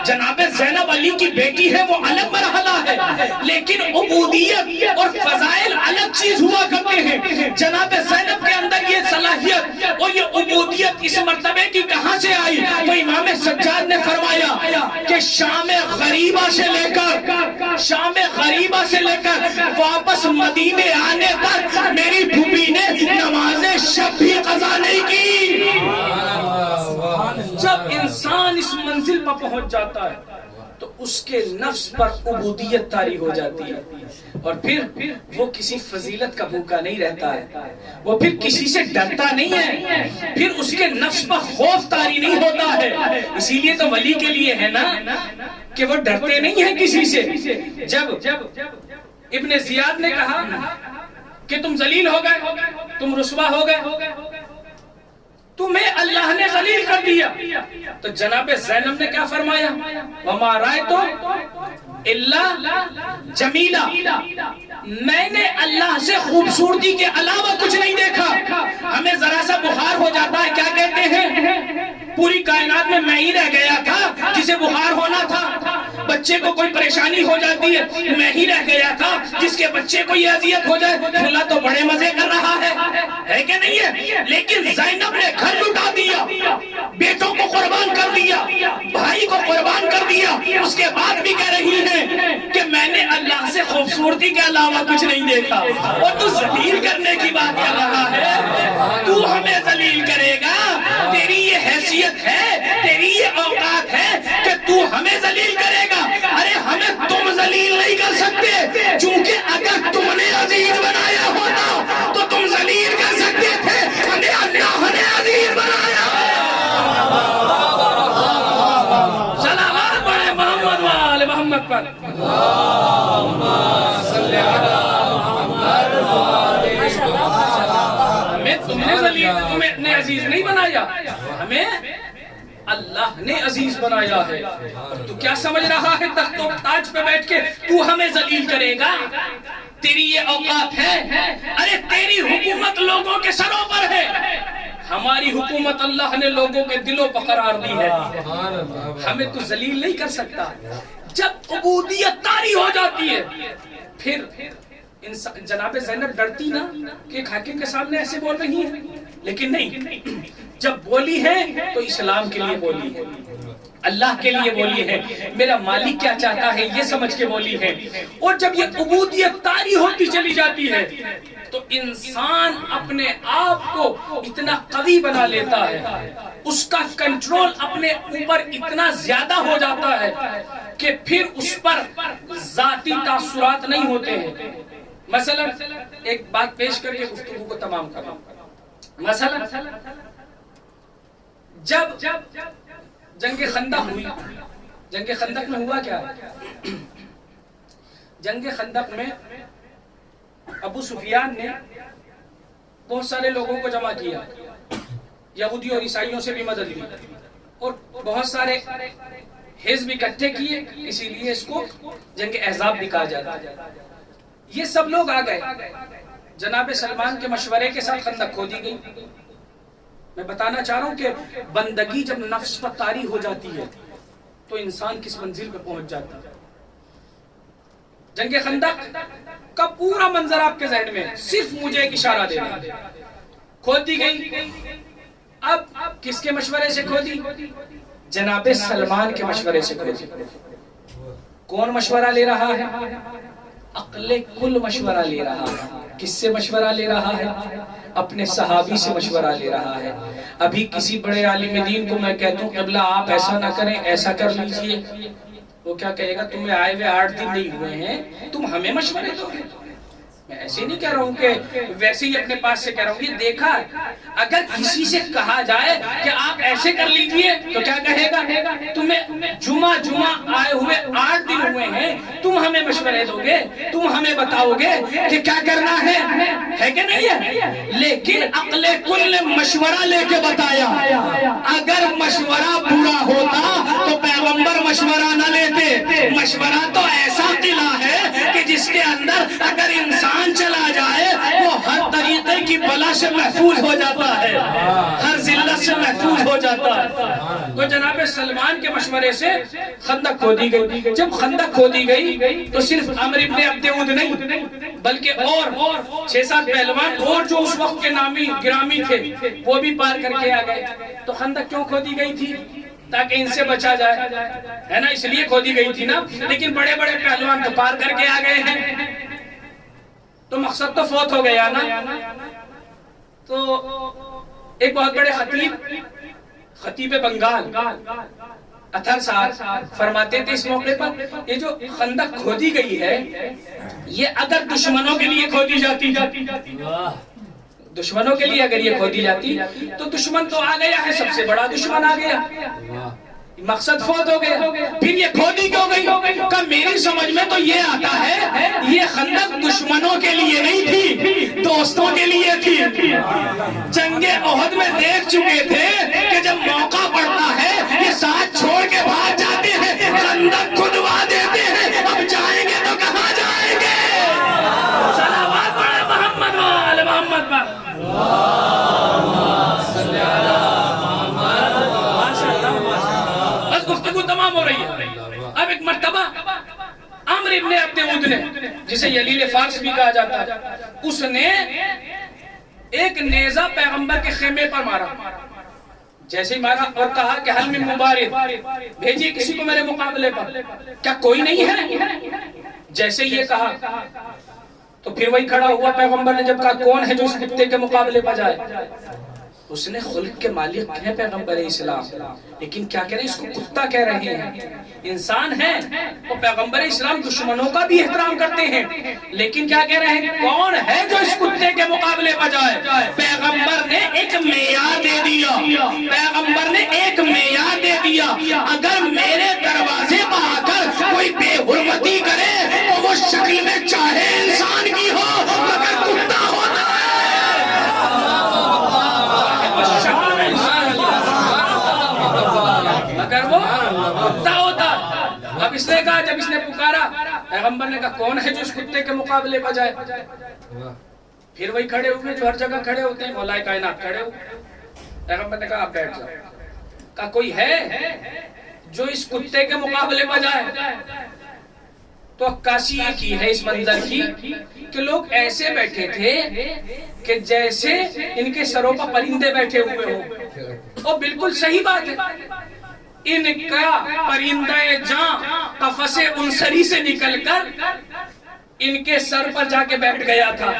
A: جناب زینب علی کی بیٹی ہے، وہ الگ مرحلہ ہے، لیکن عبودیت اور فضائل الگ چیز ہوا کرتے ہیں. جناب زینب کے اندر یہ صلاحیت اور یہ عبودیت اس مرتبے کی کہاں سے آئی؟ تو امام سجاد نے فرمایا کہ شام غریبہ سے لے کر واپس مدینے آنے تک میری پھوپھی نے نماز شب بھی قضا نہیں کی. جب انسان اس منزل پر پہنچ جاتا ہے تو اس کے نفس پر عبودیت طاری ہو جاتی ہے اور پھر وہ کسی فضیلت کا بھوکا نہیں رہتا ہے، وہ پھر کسی سے ڈرتا نہیں ہے، پھر اس کے نفس پر خوف طاری نہیں ہوتا ہے. اسی لیے تو ولی کے لیے ہے نا کہ وہ ڈرتے نہیں ہیں کسی سے. جب ابن زیاد نے کہا کہ تم ذلیل ہو گئے، تم رسوا ہو گئے، تمہیں اللہ نے ذلیل کر دیا، تو جناب زینب نے کیا فرمایا؟ وَمَا رَأَيْتُ إِلَّا جَمِيلًا، میں نے اللہ سے خوبصورتی کے علاوہ کچھ نہیں دیکھا. ہمیں ذرا سا بخار ہو جاتا ہے کیا کہتے ہیں پوری کائنات میں ہی رہ گیا تھا جسے بخار ہونا تھا. بچے کو کوئی پریشانی ہو جاتی ہے میں ہی رہ گیا تھا جس کے بچے کو یہ اذیت ہو جائے. فلا تو بڑے مزے کر رہا ہے کہ نہیں ہے؟ لیکن زینب نے گھر لٹا دیا، بیٹوں کو قربان کر دیا، بھائی کو قربان کر دیا، اس کے بعد بھی کہہ رہی ہے کہ میں نے اللہ سے خوبصورتی کے علاوہ کچھ نہیں دیکھا. اور تو ذلیل کرنے کی بات کر رہا ہے، تو ہمیں ذلیل کرے گا؟ تیری یہ حیثیت ہے، تیری یہ اوقات ہے کہ تو ہمیں ذلیل کرے گا؟ ارے ہمیں تم ذلیل نہیں کر سکتے، چونکہ اگر تم نے عزیز بنایا ہوتا تو تم ذلیل کر سکتے تھے. ہمیں اللہ نے عزیز بنایا. سلامات پڑھے محمد وآل محمد پر. ہمیں تم نے ذلیل، تمہیں اپنے عزیز نہیں بنایا، ہمیں اللہ نے عزیز بنایا ہے. تو کیا سمجھ رہا ہے تخت و تاج پہ بیٹھ کے تو ہمیں ذلیل کرے گا؟ تیری یہ اوقات ہے؟ ارے تیری حکومت لوگوں کے سروں پر ہے، ہماری حکومت اللہ نے لوگوں کے دلوں پر قرار دی ہے. ہمیں تو ذلیل نہیں کر سکتا. جب عبودیت طاری ہو جاتی ہے پھر جناب زینب ڈرتی نا کہ ایک حاکم کے سامنے ایسے بول رہی ہیں، لیکن نہیں، جب بولی ہے تو اسلام کے لیے بولی ہے. اللہ کے لیے بولی ہے، میرا مالک کیا چاہتا ہے یہ سمجھ کے بولی ہے۔ اور جب یہ عبودیت طاری ہوتی چلی جاتی ہے تو انسان اپنے آپ کو اتنا قوی بنا لیتا ہے، اس کا کنٹرول اپنے اوپر اتنا زیادہ ہو جاتا ہے کہ پھر اس پر ذاتی تاثرات نہیں ہوتے ہیں۔ مثلا ایک بات پیش کر کے گفتگو کو تمام کروں۔ مثلا جب جنگ خندق ہوئی، جنگ خندق میں ہوا کیا؟ جنگ خندق میں ابو سفیان نے بہت سارے لوگوں کو جمع کیا، یہودی اور عیسائیوں سے بھی مدد لی اور بہت سارے حزب اکٹھے کیے، اسی لیے اس کو جنگ احزاب بھی کہا جاتا ہے۔ یہ سب لوگ آ گئے، جناب سلمان کے مشورے کے ساتھ خندق کھودی گئی۔ میں بتانا چاہ رہا ہوں کہ بندگی جب نفس پر طاری ہو جاتی ہے تو انسان کس منزل پہ پہنچ جاتا ہے۔ جنگ خندق کا پورا منظر آپ کے ذہن میں، صرف مجھے ایک اشارہ دینا۔ کھودی گئی، اب کس کے مشورے سے کھودی؟ جناب سلمان کے مشورے سے کھودی۔ کون مشورہ لے رہا ہے؟ عقل کل مشورہ لے رہا ہے۔ کس سے مشورہ لے رہا ہے؟ اپنے صحابی سے مشورہ لے رہا ہے۔ ابھی کسی بڑے عالم دین کو میں کہتا ہوں قبلہ آپ ایسا نہ کریں، ایسا کر لیجئے، وہ کیا کہے گا؟ تمہیں آئے ہوئے 8 دن نہیں ہوئے ہیں، تم ہمیں مشورے دو گے؟ میں ایسے نہیں کہہ رہا ہوں کہ ویسے ہی اپنے پاس سے کہہ رہا ہوں، یہ دیکھا اگر کسی سے کہا جائے کہ آپ ایسے کر لیجئے تو کیا کہے گا؟ تمہیں جمعہ آئے ہوئے 8 دن ہوئے ہیں، تم ہمیں مشورے دو گے، تم ہمیں بتاؤ گے کہ کیا کرنا ہے کہ نہیں ہے؟ لیکن عقل کل نے مشورہ لے کے بتایا۔ اگر مشورہ برا ہوتا تو پیغمبر مشورہ نہ لیتے۔ مشورہ تو ایسا قلعہ ہے کہ جس کے اندر اگر انسان چلا جائے وہ ہر طریقے کی بلا سے محفوظ ہو جاتا ہے، ہر ذلت سے محفوظ ہو جاتا ہے۔ تو جناب سلمان کے مشورے سے خندق کھودی گئی۔ جب خندق کھودی گئی تو صرف عمرو بن عبد ود نہیں بلکہ اور 6-7 پہلوان اور جو اس وقت کے نامی گرامی تھے وہ بھی پار کر کے آ گئے۔ تو خندق کیوں کھودی گئی تھی؟ تاکہ ان سے بچا جائے، ہے نا، اس لیے کھودی گئی تھی نا۔ لیکن بڑے بڑے پہلوان تو پار کر کے آ گئے ہیں تو مقصد تو فوت ہو گیا نا۔ تو ایک بہت بڑے خطیب بنگال اطہر صاحب فرماتے تھے اس موقع پر، یہ جو خندق کھودی گئی ہے یہ اگر دشمنوں کے لیے کھودی جاتی، دشمنوں کے لیے اگر یہ کھودی جاتی تو دشمن تو آ گیا ہے، سب سے بڑا دشمن آ گیا، مقصد فوت ہو گیا۔ پھر یہ کھودی کیوں گئی؟ کہ میری سمجھ میں تو یہ آتا ہے یہ خندق دشمنوں کے لیے نہیں تھی، دوستوں کے لیے تھی۔ جنگ احد میں دیکھ چکے تھے کہ جب موقع پڑتا ہے یہ ساتھ چھوڑ کے بھاگ جاتے ہیں، خندق کھدوا دیتے ہیں، اب جائیں گے تو کہاں جائیں گے؟ صلوات پڑھے محمد و آل محمد پر۔ تمام ہو رہی ہے۔ اب ایک مرتبہ عمرو بن عبد ود نے، جسے یلیل فارس بھی کہا جاتا ہے، اس نے ایک نیزہ پیغمبر کے خیمے پر مارا۔ جیسے ہی مارا اور کہا کہ حل من مبارد، بھیجیے کسی کو میرے مقابلے پر، کیا کوئی نہیں ہے؟ جیسے یہ کہا تو پھر وہی کھڑا ہوا پیغمبر نے جب کہا کون ہے جو اس کتے کے مقابلے پر جائے؟ اس نے خلق کے مالک ہیں پیغمبر اسلام، لیکن کیا کہہ رہے ہیں؟ اس کو کتا کہہ رہے ہیں، انسان ہے۔ وہ پیغمبر اسلام دشمنوں کا بھی احترام کرتے ہیں، لیکن کیا کہہ رہے ہیں؟ کون ہے جو اس کتے کے مقابلے پر جائے؟ پیغمبر نے ایک معیار دے دیا، پیغمبر نے ایک معیار دے دیا، اگر میرے دروازے پر آ کر کوئی بے حرمتی کرے تو وہ شکل میں چاہے انسان کی ہو مگر کتا ہوتا ہے۔ اگر وہ کتا ہوتا، اب اس نے کہا، جب اس نے پکارا پیغمبر نے کہا کون ہے جو اس کتے کے مقابلے پر جائے؟ پھر وہی کھڑے ہوئے جو ہر جگہ کھڑے ہوتے ہیں، مولا کائنات کھڑے ہوئے۔ پیغمبر نے کہا آپ بیٹھ جاؤ۔ کہا کوئی ہے جو اس کتے کے مقابلے پر جائے؟ تو عکاسی یہ کی ہے اس منظر کی کہ لوگ ایسے بیٹھے تھے کہ جیسے ان کے سروں پر پرندے بیٹھے ہوئے ہوں، اور بالکل صحیح بات ہے۔ ان کا پرندہ جاں قفس انصری سے نکل کر ان کے سر پر جا کے بیٹھ گیا تھا،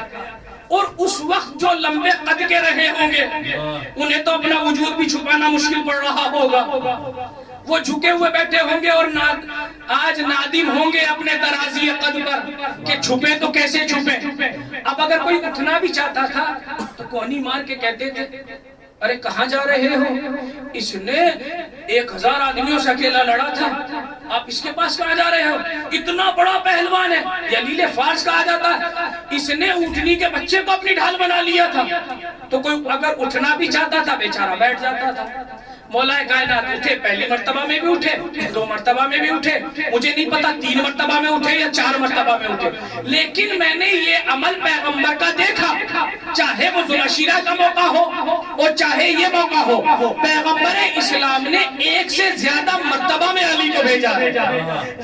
A: اور اس وقت جو لمبے قد کے رہے ہوں گے انہیں تو اپنا وجود بھی چھپانا مشکل پڑ رہا ہوگا، وہ جھکے ہوئے بیٹھے ہوں گے اور آج نادم ہوں گے اپنے درازی قد پر کہ چھپے تو کیسے چھپے۔ اب اگر کوئی اٹھنا بھی چاہتا تھا تو کونی مار کے کہتے تھے ارے کہاں جا رہے ہو، اس نے 1000 آدمیوں سے اکیلا لڑا تھا، آپ اس کے پاس کہاں جا رہے ہو، اتنا بڑا پہلوان ہے، یلیل فارس کہا جاتا ہے، اس نے اونٹنی کے بچے کو اپنی ڈھال بنا لیا تھا۔ تو کوئی اگر اٹھنا بھی چاہتا تھا بیچارہ بیٹھ جاتا تھا۔ مولا کائنات اٹھے، پہلی مرتبہ میں بھی اٹھے، 2 مرتبہ میں بھی اٹھے، مجھے نہیں پتا 3 مرتبہ میں اٹھے یا 4 مرتبہ میں اٹھے، لیکن میں نے یہ عمل پیغمبر کا دیکھا، چاہے وہ ذوالعشیرہ کا موقع ہو اور چاہے یہ موقع ہو، پیغمبر اسلام نے 1 سے زیادہ مرتبہ میں علی کو بھیجا ہے۔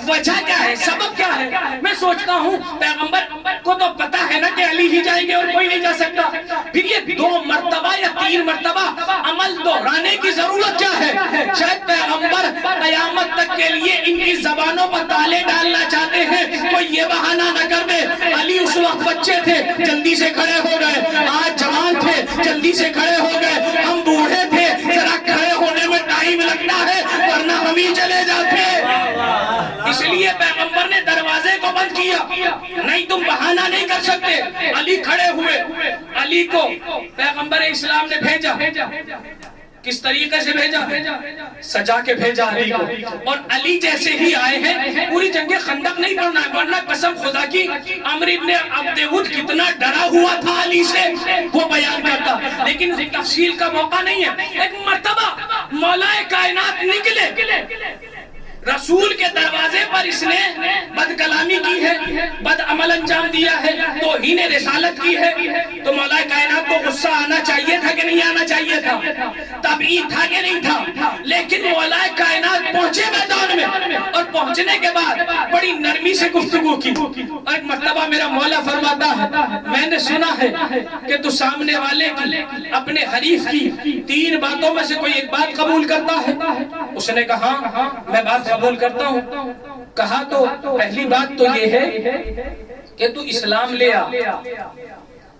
A: وجہ کیا ہے، سبب کیا ہے؟ میں سوچتا ہوں پیغمبر کو تو پتا ہے نا کہ علی ہی جائیں گے اور کوئی نہیں جا سکتا، پھر یہ 2 مرتبہ یا 3 مرتبہ عمل دہرانے کی ضرورت کیا ہے؟ شاید پیغمبر قیامت تک کے لیے ان کی زبانوں پر تالے ڈالنا چاہتے ہیں، کوئی یہ بہانہ نہ کر دے علی اس وقت بچے تھے جلدی سے کھڑے ہو گئے، آج جوان تھے جلدی سے کھڑے ہو گئے، ہم بوڑھے تھے ذرا کھڑے ہونے میں ٹائم لگتا ہے ورنہ ہم ہی چلے جاتے۔ اس لیے پیغمبر نے دروازے کو بند کیا، نہیں تم بہانہ نہیں کر سکتے۔ علی کھڑے ہوئے، علی کو پیغمبر اسلام نے بھیجا، کس طریقے سے بھیجا؟ سجا کے بھیجا علی کو، اور علی جیسے ہی آئے ہیں، پوری جنگ خندق نہیں پڑھنا ہے ورنہ قسم خدا کی عمرو ابن عبد ود کتنا ڈرا ہوا تھا علی سے وہ بیان کرتا، لیکن تفصیل کا موقع نہیں ہے۔ ایک مرتبہ مولا کائنات نکلے، رسول کے دروازے پر اس نے بد کلامی کی ہے، بد عمل انجام دیا ہے، توہین رسالت کی ہے، تو مولا کائنات کو غصہ آنا چاہیے تھا کہ نہیں آنا چاہیے تھا، تبعید تھا کہ نہیں تھا، لیکن مولا کائنات پہنچے میدان میں، اور پہنچنے کے بعد بڑی نرمی سے گفتگو کی، اور ایک مرتبہ میرا مولا فرماتا ہے میں نے سنا ہے کہ تو سامنے والے کی، اپنے حریف کی 3 باتوں میں سے کوئی ایک بات قبول کرتا ہے؟ اس نے کہا میں بات قبول کرتا ہوں۔ کہا تو پہلی بات تو یہ ہے کہ تو اسلام لے آ۔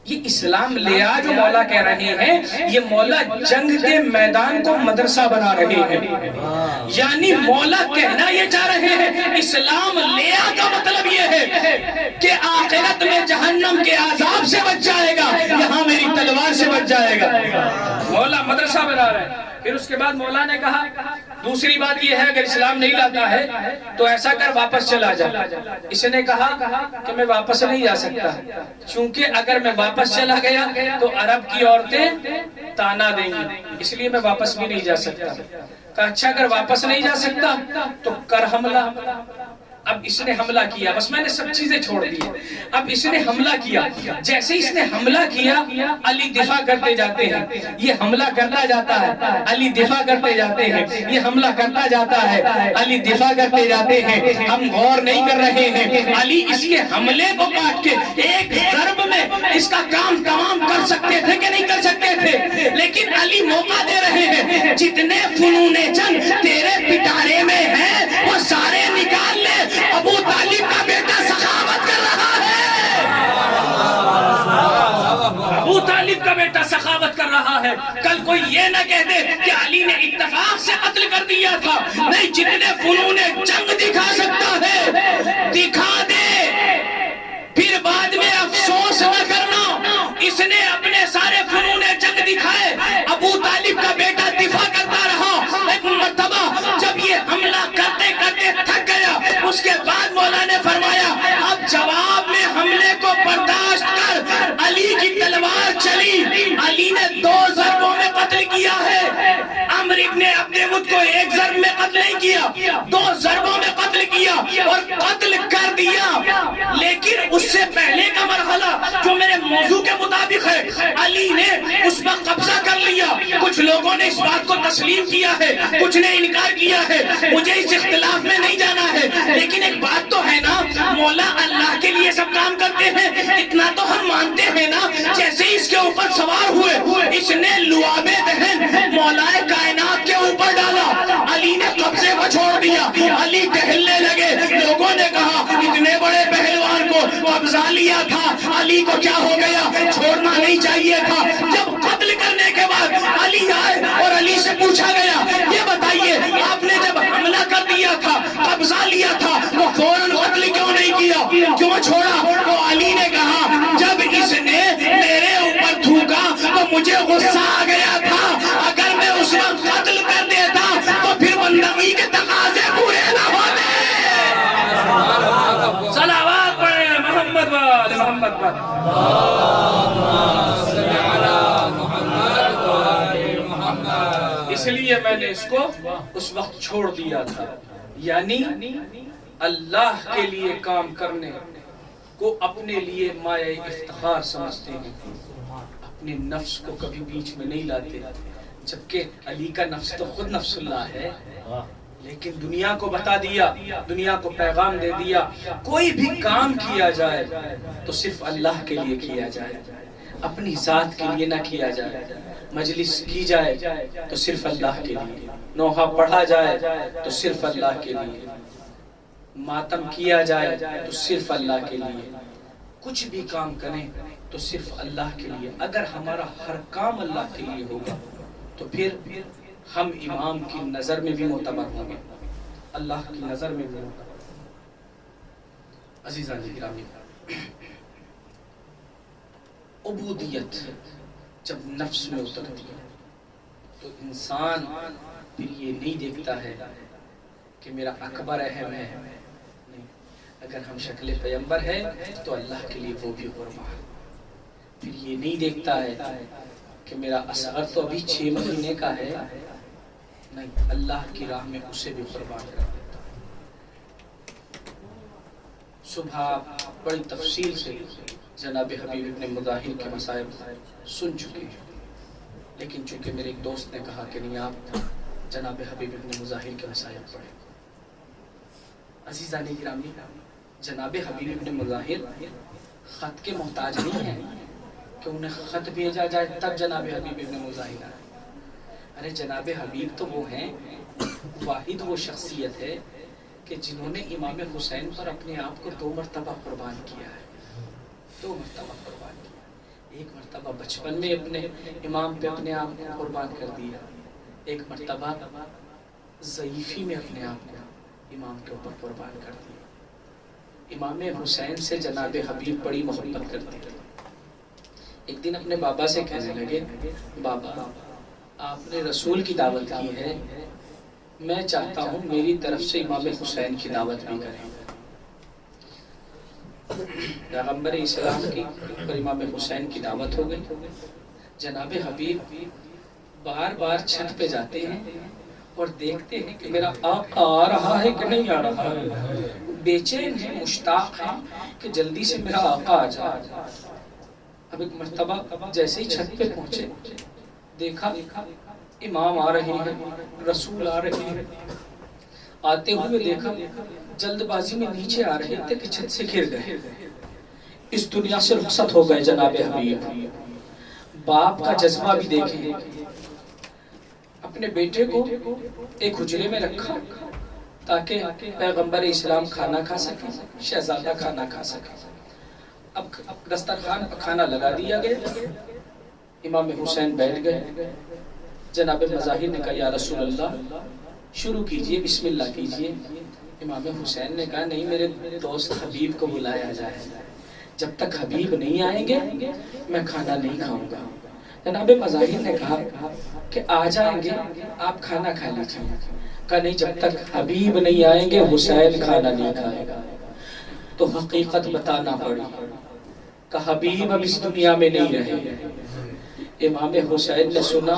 A: یہ اسلام لے آ جو مولا کہہ رہے ہیں، یہ مولا جنگ کے میدان کو مدرسہ بنا رہے ہیں، یعنی مولا کہنا یہ چاہ رہے ہیں اسلام لے آ کا مطلب یہ ہے کہ آخرت میں جہنم کے عذاب سے بچ جائے گا، یہاں میری تلوار سے بچ جائے گا۔ مولا مدرسہ بنا رہے ہیں۔ پھر اس کے بعد مولا نے کہا دوسری بات یہ ہے اگر اسلام نہیں لاتا ہے تو ایسا کر واپس چلا جا۔ اس نے کہا کہ میں واپس نہیں جا سکتا، چونکہ اگر میں واپس چلا گیا تو عرب کی عورتیں تانا دیں گی، اس لیے میں واپس بھی نہیں جا سکتا۔ کہا اچھا اگر واپس نہیں جا سکتا تو کر حملہ۔ اب اس نے حملہ کیا، بس میں نے سب چیزیں چھوڑ دی، اب اس نے حملہ کیا۔ جیسے اس نے حملہ کیا علی دفاع کرتے جاتے ہیں، یہ حملہ کرتا جاتا ہے، علی دفاع کرتے جاتے ہیں، یہ حملہ کرتا جاتا ہے، علی دفاع کرتے جاتے ہیں۔ ہم غور نہیں کر رہے ہیں، علی اس کے حملے کو کاٹ کے ایک ضرب میں اس کا کام تمام کر سکتے تھے کہ نہیں کر سکتے تھے، لیکن علی موقع دے رہے ہیں جتنے فنون جنگ تیرے پٹارے میں ہیں وہ سارے نکال لے، ابو طالب کا بیٹا سخاوت کر رہا ہے، ابو طالب کا بیٹا سخاوت کر رہا ہے۔ کل کوئی یہ نہ کہہ دے کہ علی نے اتفاق سے قتل کر دیا تھا، نہیں، جتنے فنون جنگ دکھا سکتا ہے دکھا دے، پھر بعد میں افسوس نہ کرنا۔ اس نے اپنے سارے فنون جنگ دکھائے، ابو طالب کا بیٹا دفاع کرتا رہا۔ ایک مرتبہ جب یہ حملہ کرتے کرتے تھک گیا، اس کے بعد مولا نے فرمایا اب جواب میں حملے کو برداشت کر۔ علی کی تلوار چلی، علی نے 2 ضربوں میں قتل کیا ہے۔ عمرو ابن عبد ود کو 1 ضرب میں قتل نہیں کیا، 2 ضربوں میں قتل کیا اور قتل کر دیا۔ لیکن اس سے پہلے کا مرحلہ جو میرے موضوع کے مطابق ہے، علی نے اس پر قبضہ کر لیا۔ کچھ لوگوں نے اس بات کو تسلیم کیا ہے، کچھ نے انکار کیا ہے، مجھے اس اختلاف میں نہیں جانا ہے، لیکن ایک بات تو ہے نا، مولا اللہ کے لیے سب کام کرتے ہیں، اتنا تو ہم مانتے ہیں نا۔ جیسے اس کے اوپر سوار ہوئے، اس نے لعاب دہن مولا کائنات کے اوپر ڈالا، علی نے قبضہ
B: چھوڑ دیا۔ علی ٹہلنے لگے، لوگوں نے کہا اتنے بڑے پہلوان کو قبضہ لیا تھا، علی کو کیا ہو گیا؟ چھوڑنا نہیں چاہیے تھا۔ جب قتل کرنے کے بعد علی آئے اور علی سے پوچھا گیا یہ بتائیے آپ نے جب حملہ کر دیا تھا، قبضہ لیا تھا، وہ فوراً قتل کیوں نہیں کیا، کیوں چھوڑا؟ تو علی نے کہا جب اس نے میرے اوپر تھوکا تو مجھے غصہ آ گیا تھا، اگر میں اس وقت قتل کر دیتا تو پھر بندگی کے تقاضے پورے نہ ہوتے۔
A: صلوات پڑھیں محمد وآل محمد پر۔ اس لیے میں نے اس کو اس وقت چھوڑ دیا تھا، یعنی اللہ کے لیے کام کرنے کو اپنے لیے مایہ افتخار سمجھتے ہیں، اپنے نفس کو کبھی بیچ میں نہیں لاتے، جبکہ علی کا نفس تو خود نفس اللہ ہے، لیکن دنیا کو بتا دیا، دنیا کو پیغام دے دیا کوئی بھی کام کیا جائے تو صرف اللہ کے لیے کیا جائے، اپنی ذات کے لیے نہ کیا جائے، مجلس کی جائے تو صرف اللہ کے لیے، نوحہ پڑھا جائے تو صرف اللہ کے لیے، ماتم کیا جائے تو صرف اللہ کے لیے، کچھ بھی کام کریں تو صرف اللہ کے لیے۔ اگر ہمارا ہر کام اللہ کے لیے ہوگا تو پھر ہم امام کی نظر میں بھی معتبر ہوں گے، اللہ کی نظر میں بھی معتبر۔ عزیزان گرامی، عبودیت جب نفس میں اترتی ہے تو انسان پھر یہ نہیں دیکھتا ہے کہ میرا اکبر اہم ہے، نہیں، اگر ہم شکل پیغمبر ہے تو اللہ کے لیے وہ بھی قربان، پھر یہ نہیں دیکھتا ہے کہ میرا اصغر تو ابھی 6 مہینے کا ہے، نہیں، اللہ کی راہ میں اسے بھی قربان کر دیتا ہے۔ صبح بڑی تفصیل سے جناب حبیب ابن مظاہر کے مسائل سن چکے ہیں، لیکن چونکہ میرے ایک دوست نے کہا کہ نہیں آپ جناب حبیب ابن مظاہر کے مسائل پڑھیں۔ عزیزان گرامی، جناب حبیب ابن مظاہر خط کے محتاج نہیں ہیں کہ انہیں خط بھیجا جائے تب جناب حبیب ابن مظاہر آئے۔ ارے جناب حبیب تو وہ ہیں، واحد وہ شخصیت ہے کہ جنہوں نے امام حسین پر اپنے آپ کو 2 مرتبہ قربان کیا ہے، 2 مرتبہ قربان کیا، ایک مرتبہ بچپن میں اپنے امام پہ اپنے آپ کو قربان کر دیا، ایک مرتبہ ضعیفی میں اپنے آپ کو امام کے اوپر قربان کر دیا۔ امام حسین سے جناب حبیب بڑی محبت کرتے تھے۔ ایک دن اپنے بابا سے کہنے لگے بابا آپ نے رسول کی دعوت کی ہے، میں چاہتا ہوں میری طرف سے امام حسین کی دعوت بھی کریں۔ پیغمبر اسلام کی اور امام حسین کی دعوت ہو گئی۔ جناب حبیب بار بار چھت پہ جاتے ہیں اور دیکھتے ہیں کہ میرا آقا آ رہا ہے کہ نہیں آ رہا ہے، بے چین ہیں، مشتاق ہیں کہ جلدی سے میرا آقا آ جائے۔ اب ایک مرتبہ جیسے ہی چھت پہ پہنچے دیکھا امام آ رہے ہیں، رسول آ رہے ہیں، آتے ہوئے دیکھا جلد بازی میں نیچے آ رہے تھے کہ چھت سے گر گئے، اس دنیا سے رخصت ہو گئے۔ جناب حبیب باپ کا جذبہ بھی دیکھیں، اپنے بیٹے کو ایک حجرے میں رکھا تاکہ پیغمبر اسلام کھانا کھا سکے، شہزادہ کھانا کھا سکے۔ اب دسترخوان پر کھانا لگا دیا گیا، امام حسین بیٹھ گئے۔ جناب مظاہر نے کہا یا رسول اللہ شروع کیجئے، بسم اللہ کیجئے۔ امام حسین نے کہا نہیں، میرے دوست حبیب کو بلایا جائے، جب تک حبیب نہیں آئیں گے میں کھانا نہیں کھاؤں گا۔ جناب مظاہر نے کہا کہ آ جائیں گے آپ کھانا کھا لیجئے۔ کہا نہیں، جب تک حبیب نہیں آئیں گے حسین کھانا نہیں کھائے گا۔ تو حقیقت بتانا پڑی کہ حبیب اب اس دنیا میں نہیں رہے۔ امام حسین نے سنا،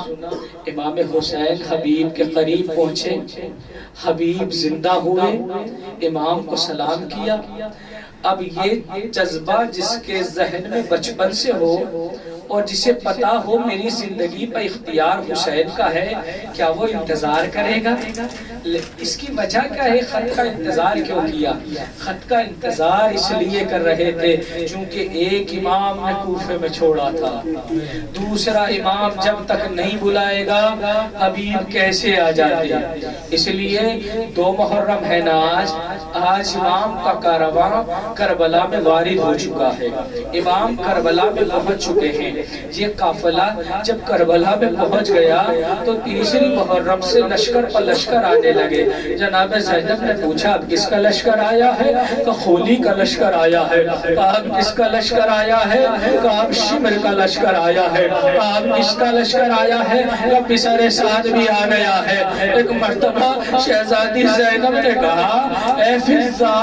A: امام حسین حبیب کے قریب پہنچے، حبیب زندہ ہوئے، امام کو سلام کیا، اب یہ جذبہ جس کے ذہن میں بچپن سے ہو اور جسے پتا ہو میری زندگی پر اختیار حسین کا ہے، کیا وہ انتظار کرے گا؟ اس کی وجہ کیا ہے؟ خط کا انتظار کیوں کیا؟ خط کا انتظار اس لیے کر رہے تھے چونکہ ایک امام نے کوفے میں چھوڑا تھا، دوسرا امام جب تک نہیں بلائے گا حبیب کیسے آ جاتے؟ اس لیے 2 محرم ہے نا آج امام کا کارواں کربلا میں وارد ہو چکا ہے، امام کربلا میں پہنچ چکے ہیں۔ یہ قافلہ جب کربلا میں پہنچ گیا تو 3 محرم سے لشکر پر لشکر آنے لگے۔ جناب زینب نے پوچھا اب کس کا لشکر آیا ہے؟ کہ خولی کا لشکر آیا ہے۔ کہا اب کس کا لشکر آیا ہے؟ کہا اب شمر کا لشکر آیا ہے۔ کہا اب کس کا لشکر آیا ہے؟ کہ پسر سعد بھی آ گیا ہے۔ ایک مرتبہ شہزادی زینب نے کہا اے فضہ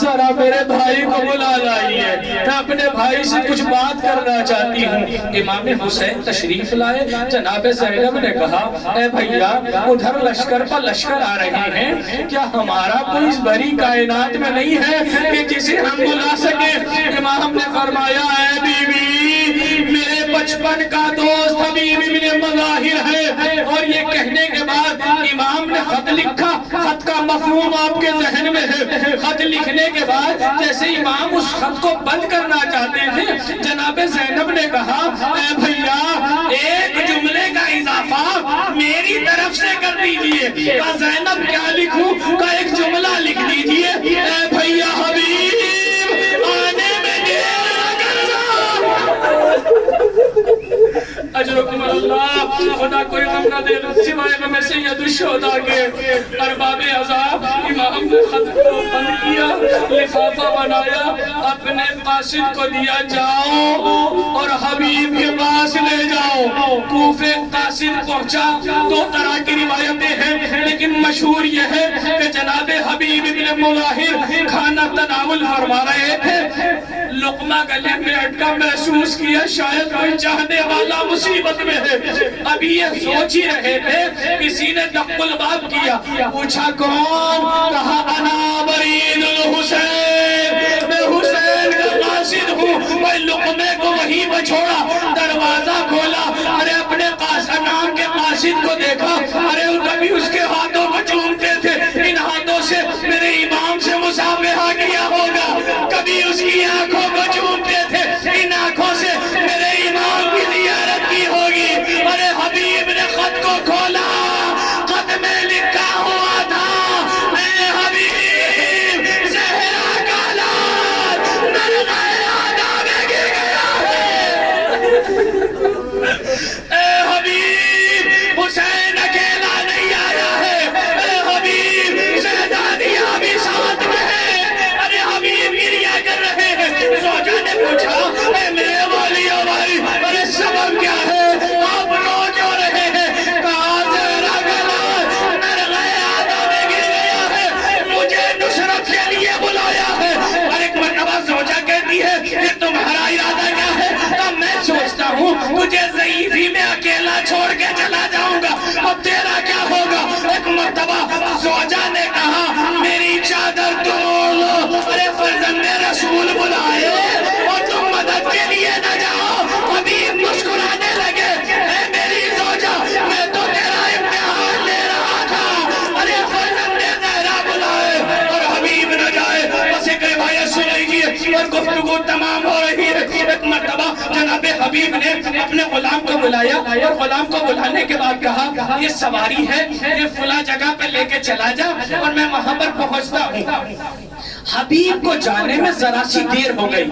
A: ذرا میرے بھائی کو بلا لائیے، میں اپنے بھائی سے کچھ بات کرنا چاہتی ہوں۔ امام حسین تشریف لائے۔ جناب زینب نے کہا اے بھیا ادھر لشکر پر لشکر آ رہے ہیں، کیا ہمارا کوئی اس بڑی کائنات میں نہیں ہے کہ جسے ہم بلا سکیں؟ امام نے فرمایا اے بی بی میرے بچپن کا دوست حبیب ابن مظاہر ہے۔ اور یہ کہنے کے بعد امام نے خط لکھا۔ خط کا مفہوم آپ کے ذہن میں ہے۔ خط لکھنے کے بعد جیسے امام اس خط کو بند کرنا چاہتے تھے، جناب زینب نے کہا اے بھیا ایک جملے کا اضافہ میری طرف سے کر دیجئے۔ کہا زینب کیا لکھوں؟ کہا ایک جملہ لکھ دیجئے اے بھیا حبیب آنے میں دیر نہ کرنا۔ اجرکم اللہ، خدا کوئی غم نہ دے سوائے غم سید الشہداء کے۔ ارباب عذاب امام نے خط کو بند کیا، لفافہ بنایا، اپنے قاصد کو دیا جاؤ اور حبیب کے پاس لے جاؤ۔ کوفے قاصد پہنچا۔ 2 طرح کی روایتیں ہیں لیکن مشہور یہ ہے کہ جناب حبیب ابن مظاہر کھانا تناول فرما رہے تھے، لقمہ گلے میں اٹکا، محسوس کیا شاید کوئی چاہنے والا مصیبت میں ہے۔ ابھی یہ سوچ ہی رہے تھے کسی نے دق الباب کیا، پوچھا کون؟ کہا انا برید الحسین، میں حسین کا قاصد ہوں۔ میں لقمے کو وہیں پہ چھوڑا، دروازہ کھولا، ارے اپنے نام کے قاصد کو دیکھا، ارے کبھی اس کے ہاتھوں کو چومتے تھے، ان ہاتھوں سے میرے امام سے مصافحہ کیا ہوگا، کبھی اس کی آنکھوں کو چومتے تھے، ان آنکھوں سے میرے امام کی زیارت کی ہوگی۔ ارے حبیب نے خط کو کھولا، خط میں لکھا ہوا تھا اے حبیب زہرا کا لال نرغہ آدھا میں گر گیا ہے۔ اے حبیب حسین اکیلا نہیں آیا ہے، اے حبیب شہزادیاں بھی ساتھ میں ہے۔ ارے حبیب گریہ کر رہے ہیں۔ زوجہ نے پوچھا اے میرے والیو بھائی ارے سبب کیا ہے؟ آپ رو کیوں رہے ہیں؟ کہا زہرا کا لال نرغہ آدھا میں گر گیا ہے، مجھے نصرت کے لیے بلایا ہے۔ اور ایک مرتبہ زوجہ کہتی ہے کہ تمہارا ارادہ کیا ہے؟ تو میں سوچتا ہوں تجھے ضعیفی میں اکیلا چھوڑ کے چلا جاؤں گا، اب تیرا کیا ہوگا؟ ایک مرتبہ زوجہ نے کہا میری چادر توڑ لو، ارے فرزند رسول بلائے اور تم مدد کے لیے نہ جاؤ۔ حبیب مسکرانے لگے اے میری زوجہ میں تو تیرا امتحان لے رہا تھا، ارے فرزند زہرا بلائے اور حبیب نہ جائے۔ بس ایک روایت سن لیجیے اور گفتگو تمام ہو رہی ہے۔ ایک مرتبہ جناب حبیب نے اپنے غلام کو بلایا اور غلام کو بلانے کے بعد کہا یہ سواری ہے، یہ فلاں جگہ پہ لے کے چلا جا اور میں وہاں پر پہنچتا ہوں۔ حبیب کو جانے میں ذرا سی دیر ہو گئی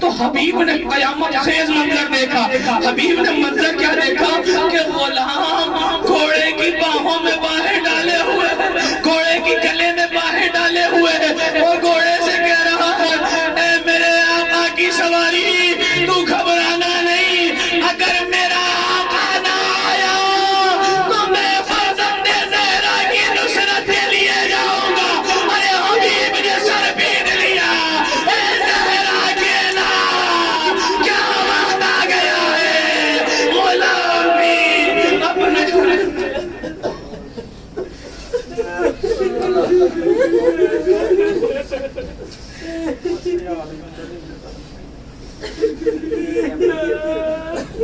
A: تو حبیب نے قیامت خیز منظر دیکھا۔ حبیب نے منظر کیا دیکھا کہ غلام گھوڑے کی باہوں میں باہیں ڈالے ہوئے ہیں، گھوڑے کی گلے میں باہیں ڈالے ہوئے ہیں، وہ گھوڑے سے کہہ رہا ہے اے میرے آقا کی سواری تو گھبرانا نہیں، اگر میرا آقا نہ آیا تو میں فرزند زہرا کی نصرت کے لیے جاؤں گا۔ ارے حبیب نے سر پیٹ لیا، اے زہرا کے نام کیا وقت آ گیا ہے، غلام بھی اپنے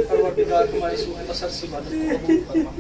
A: پروردگار ہماری سوء بصر سی مدد کو قبول فرما.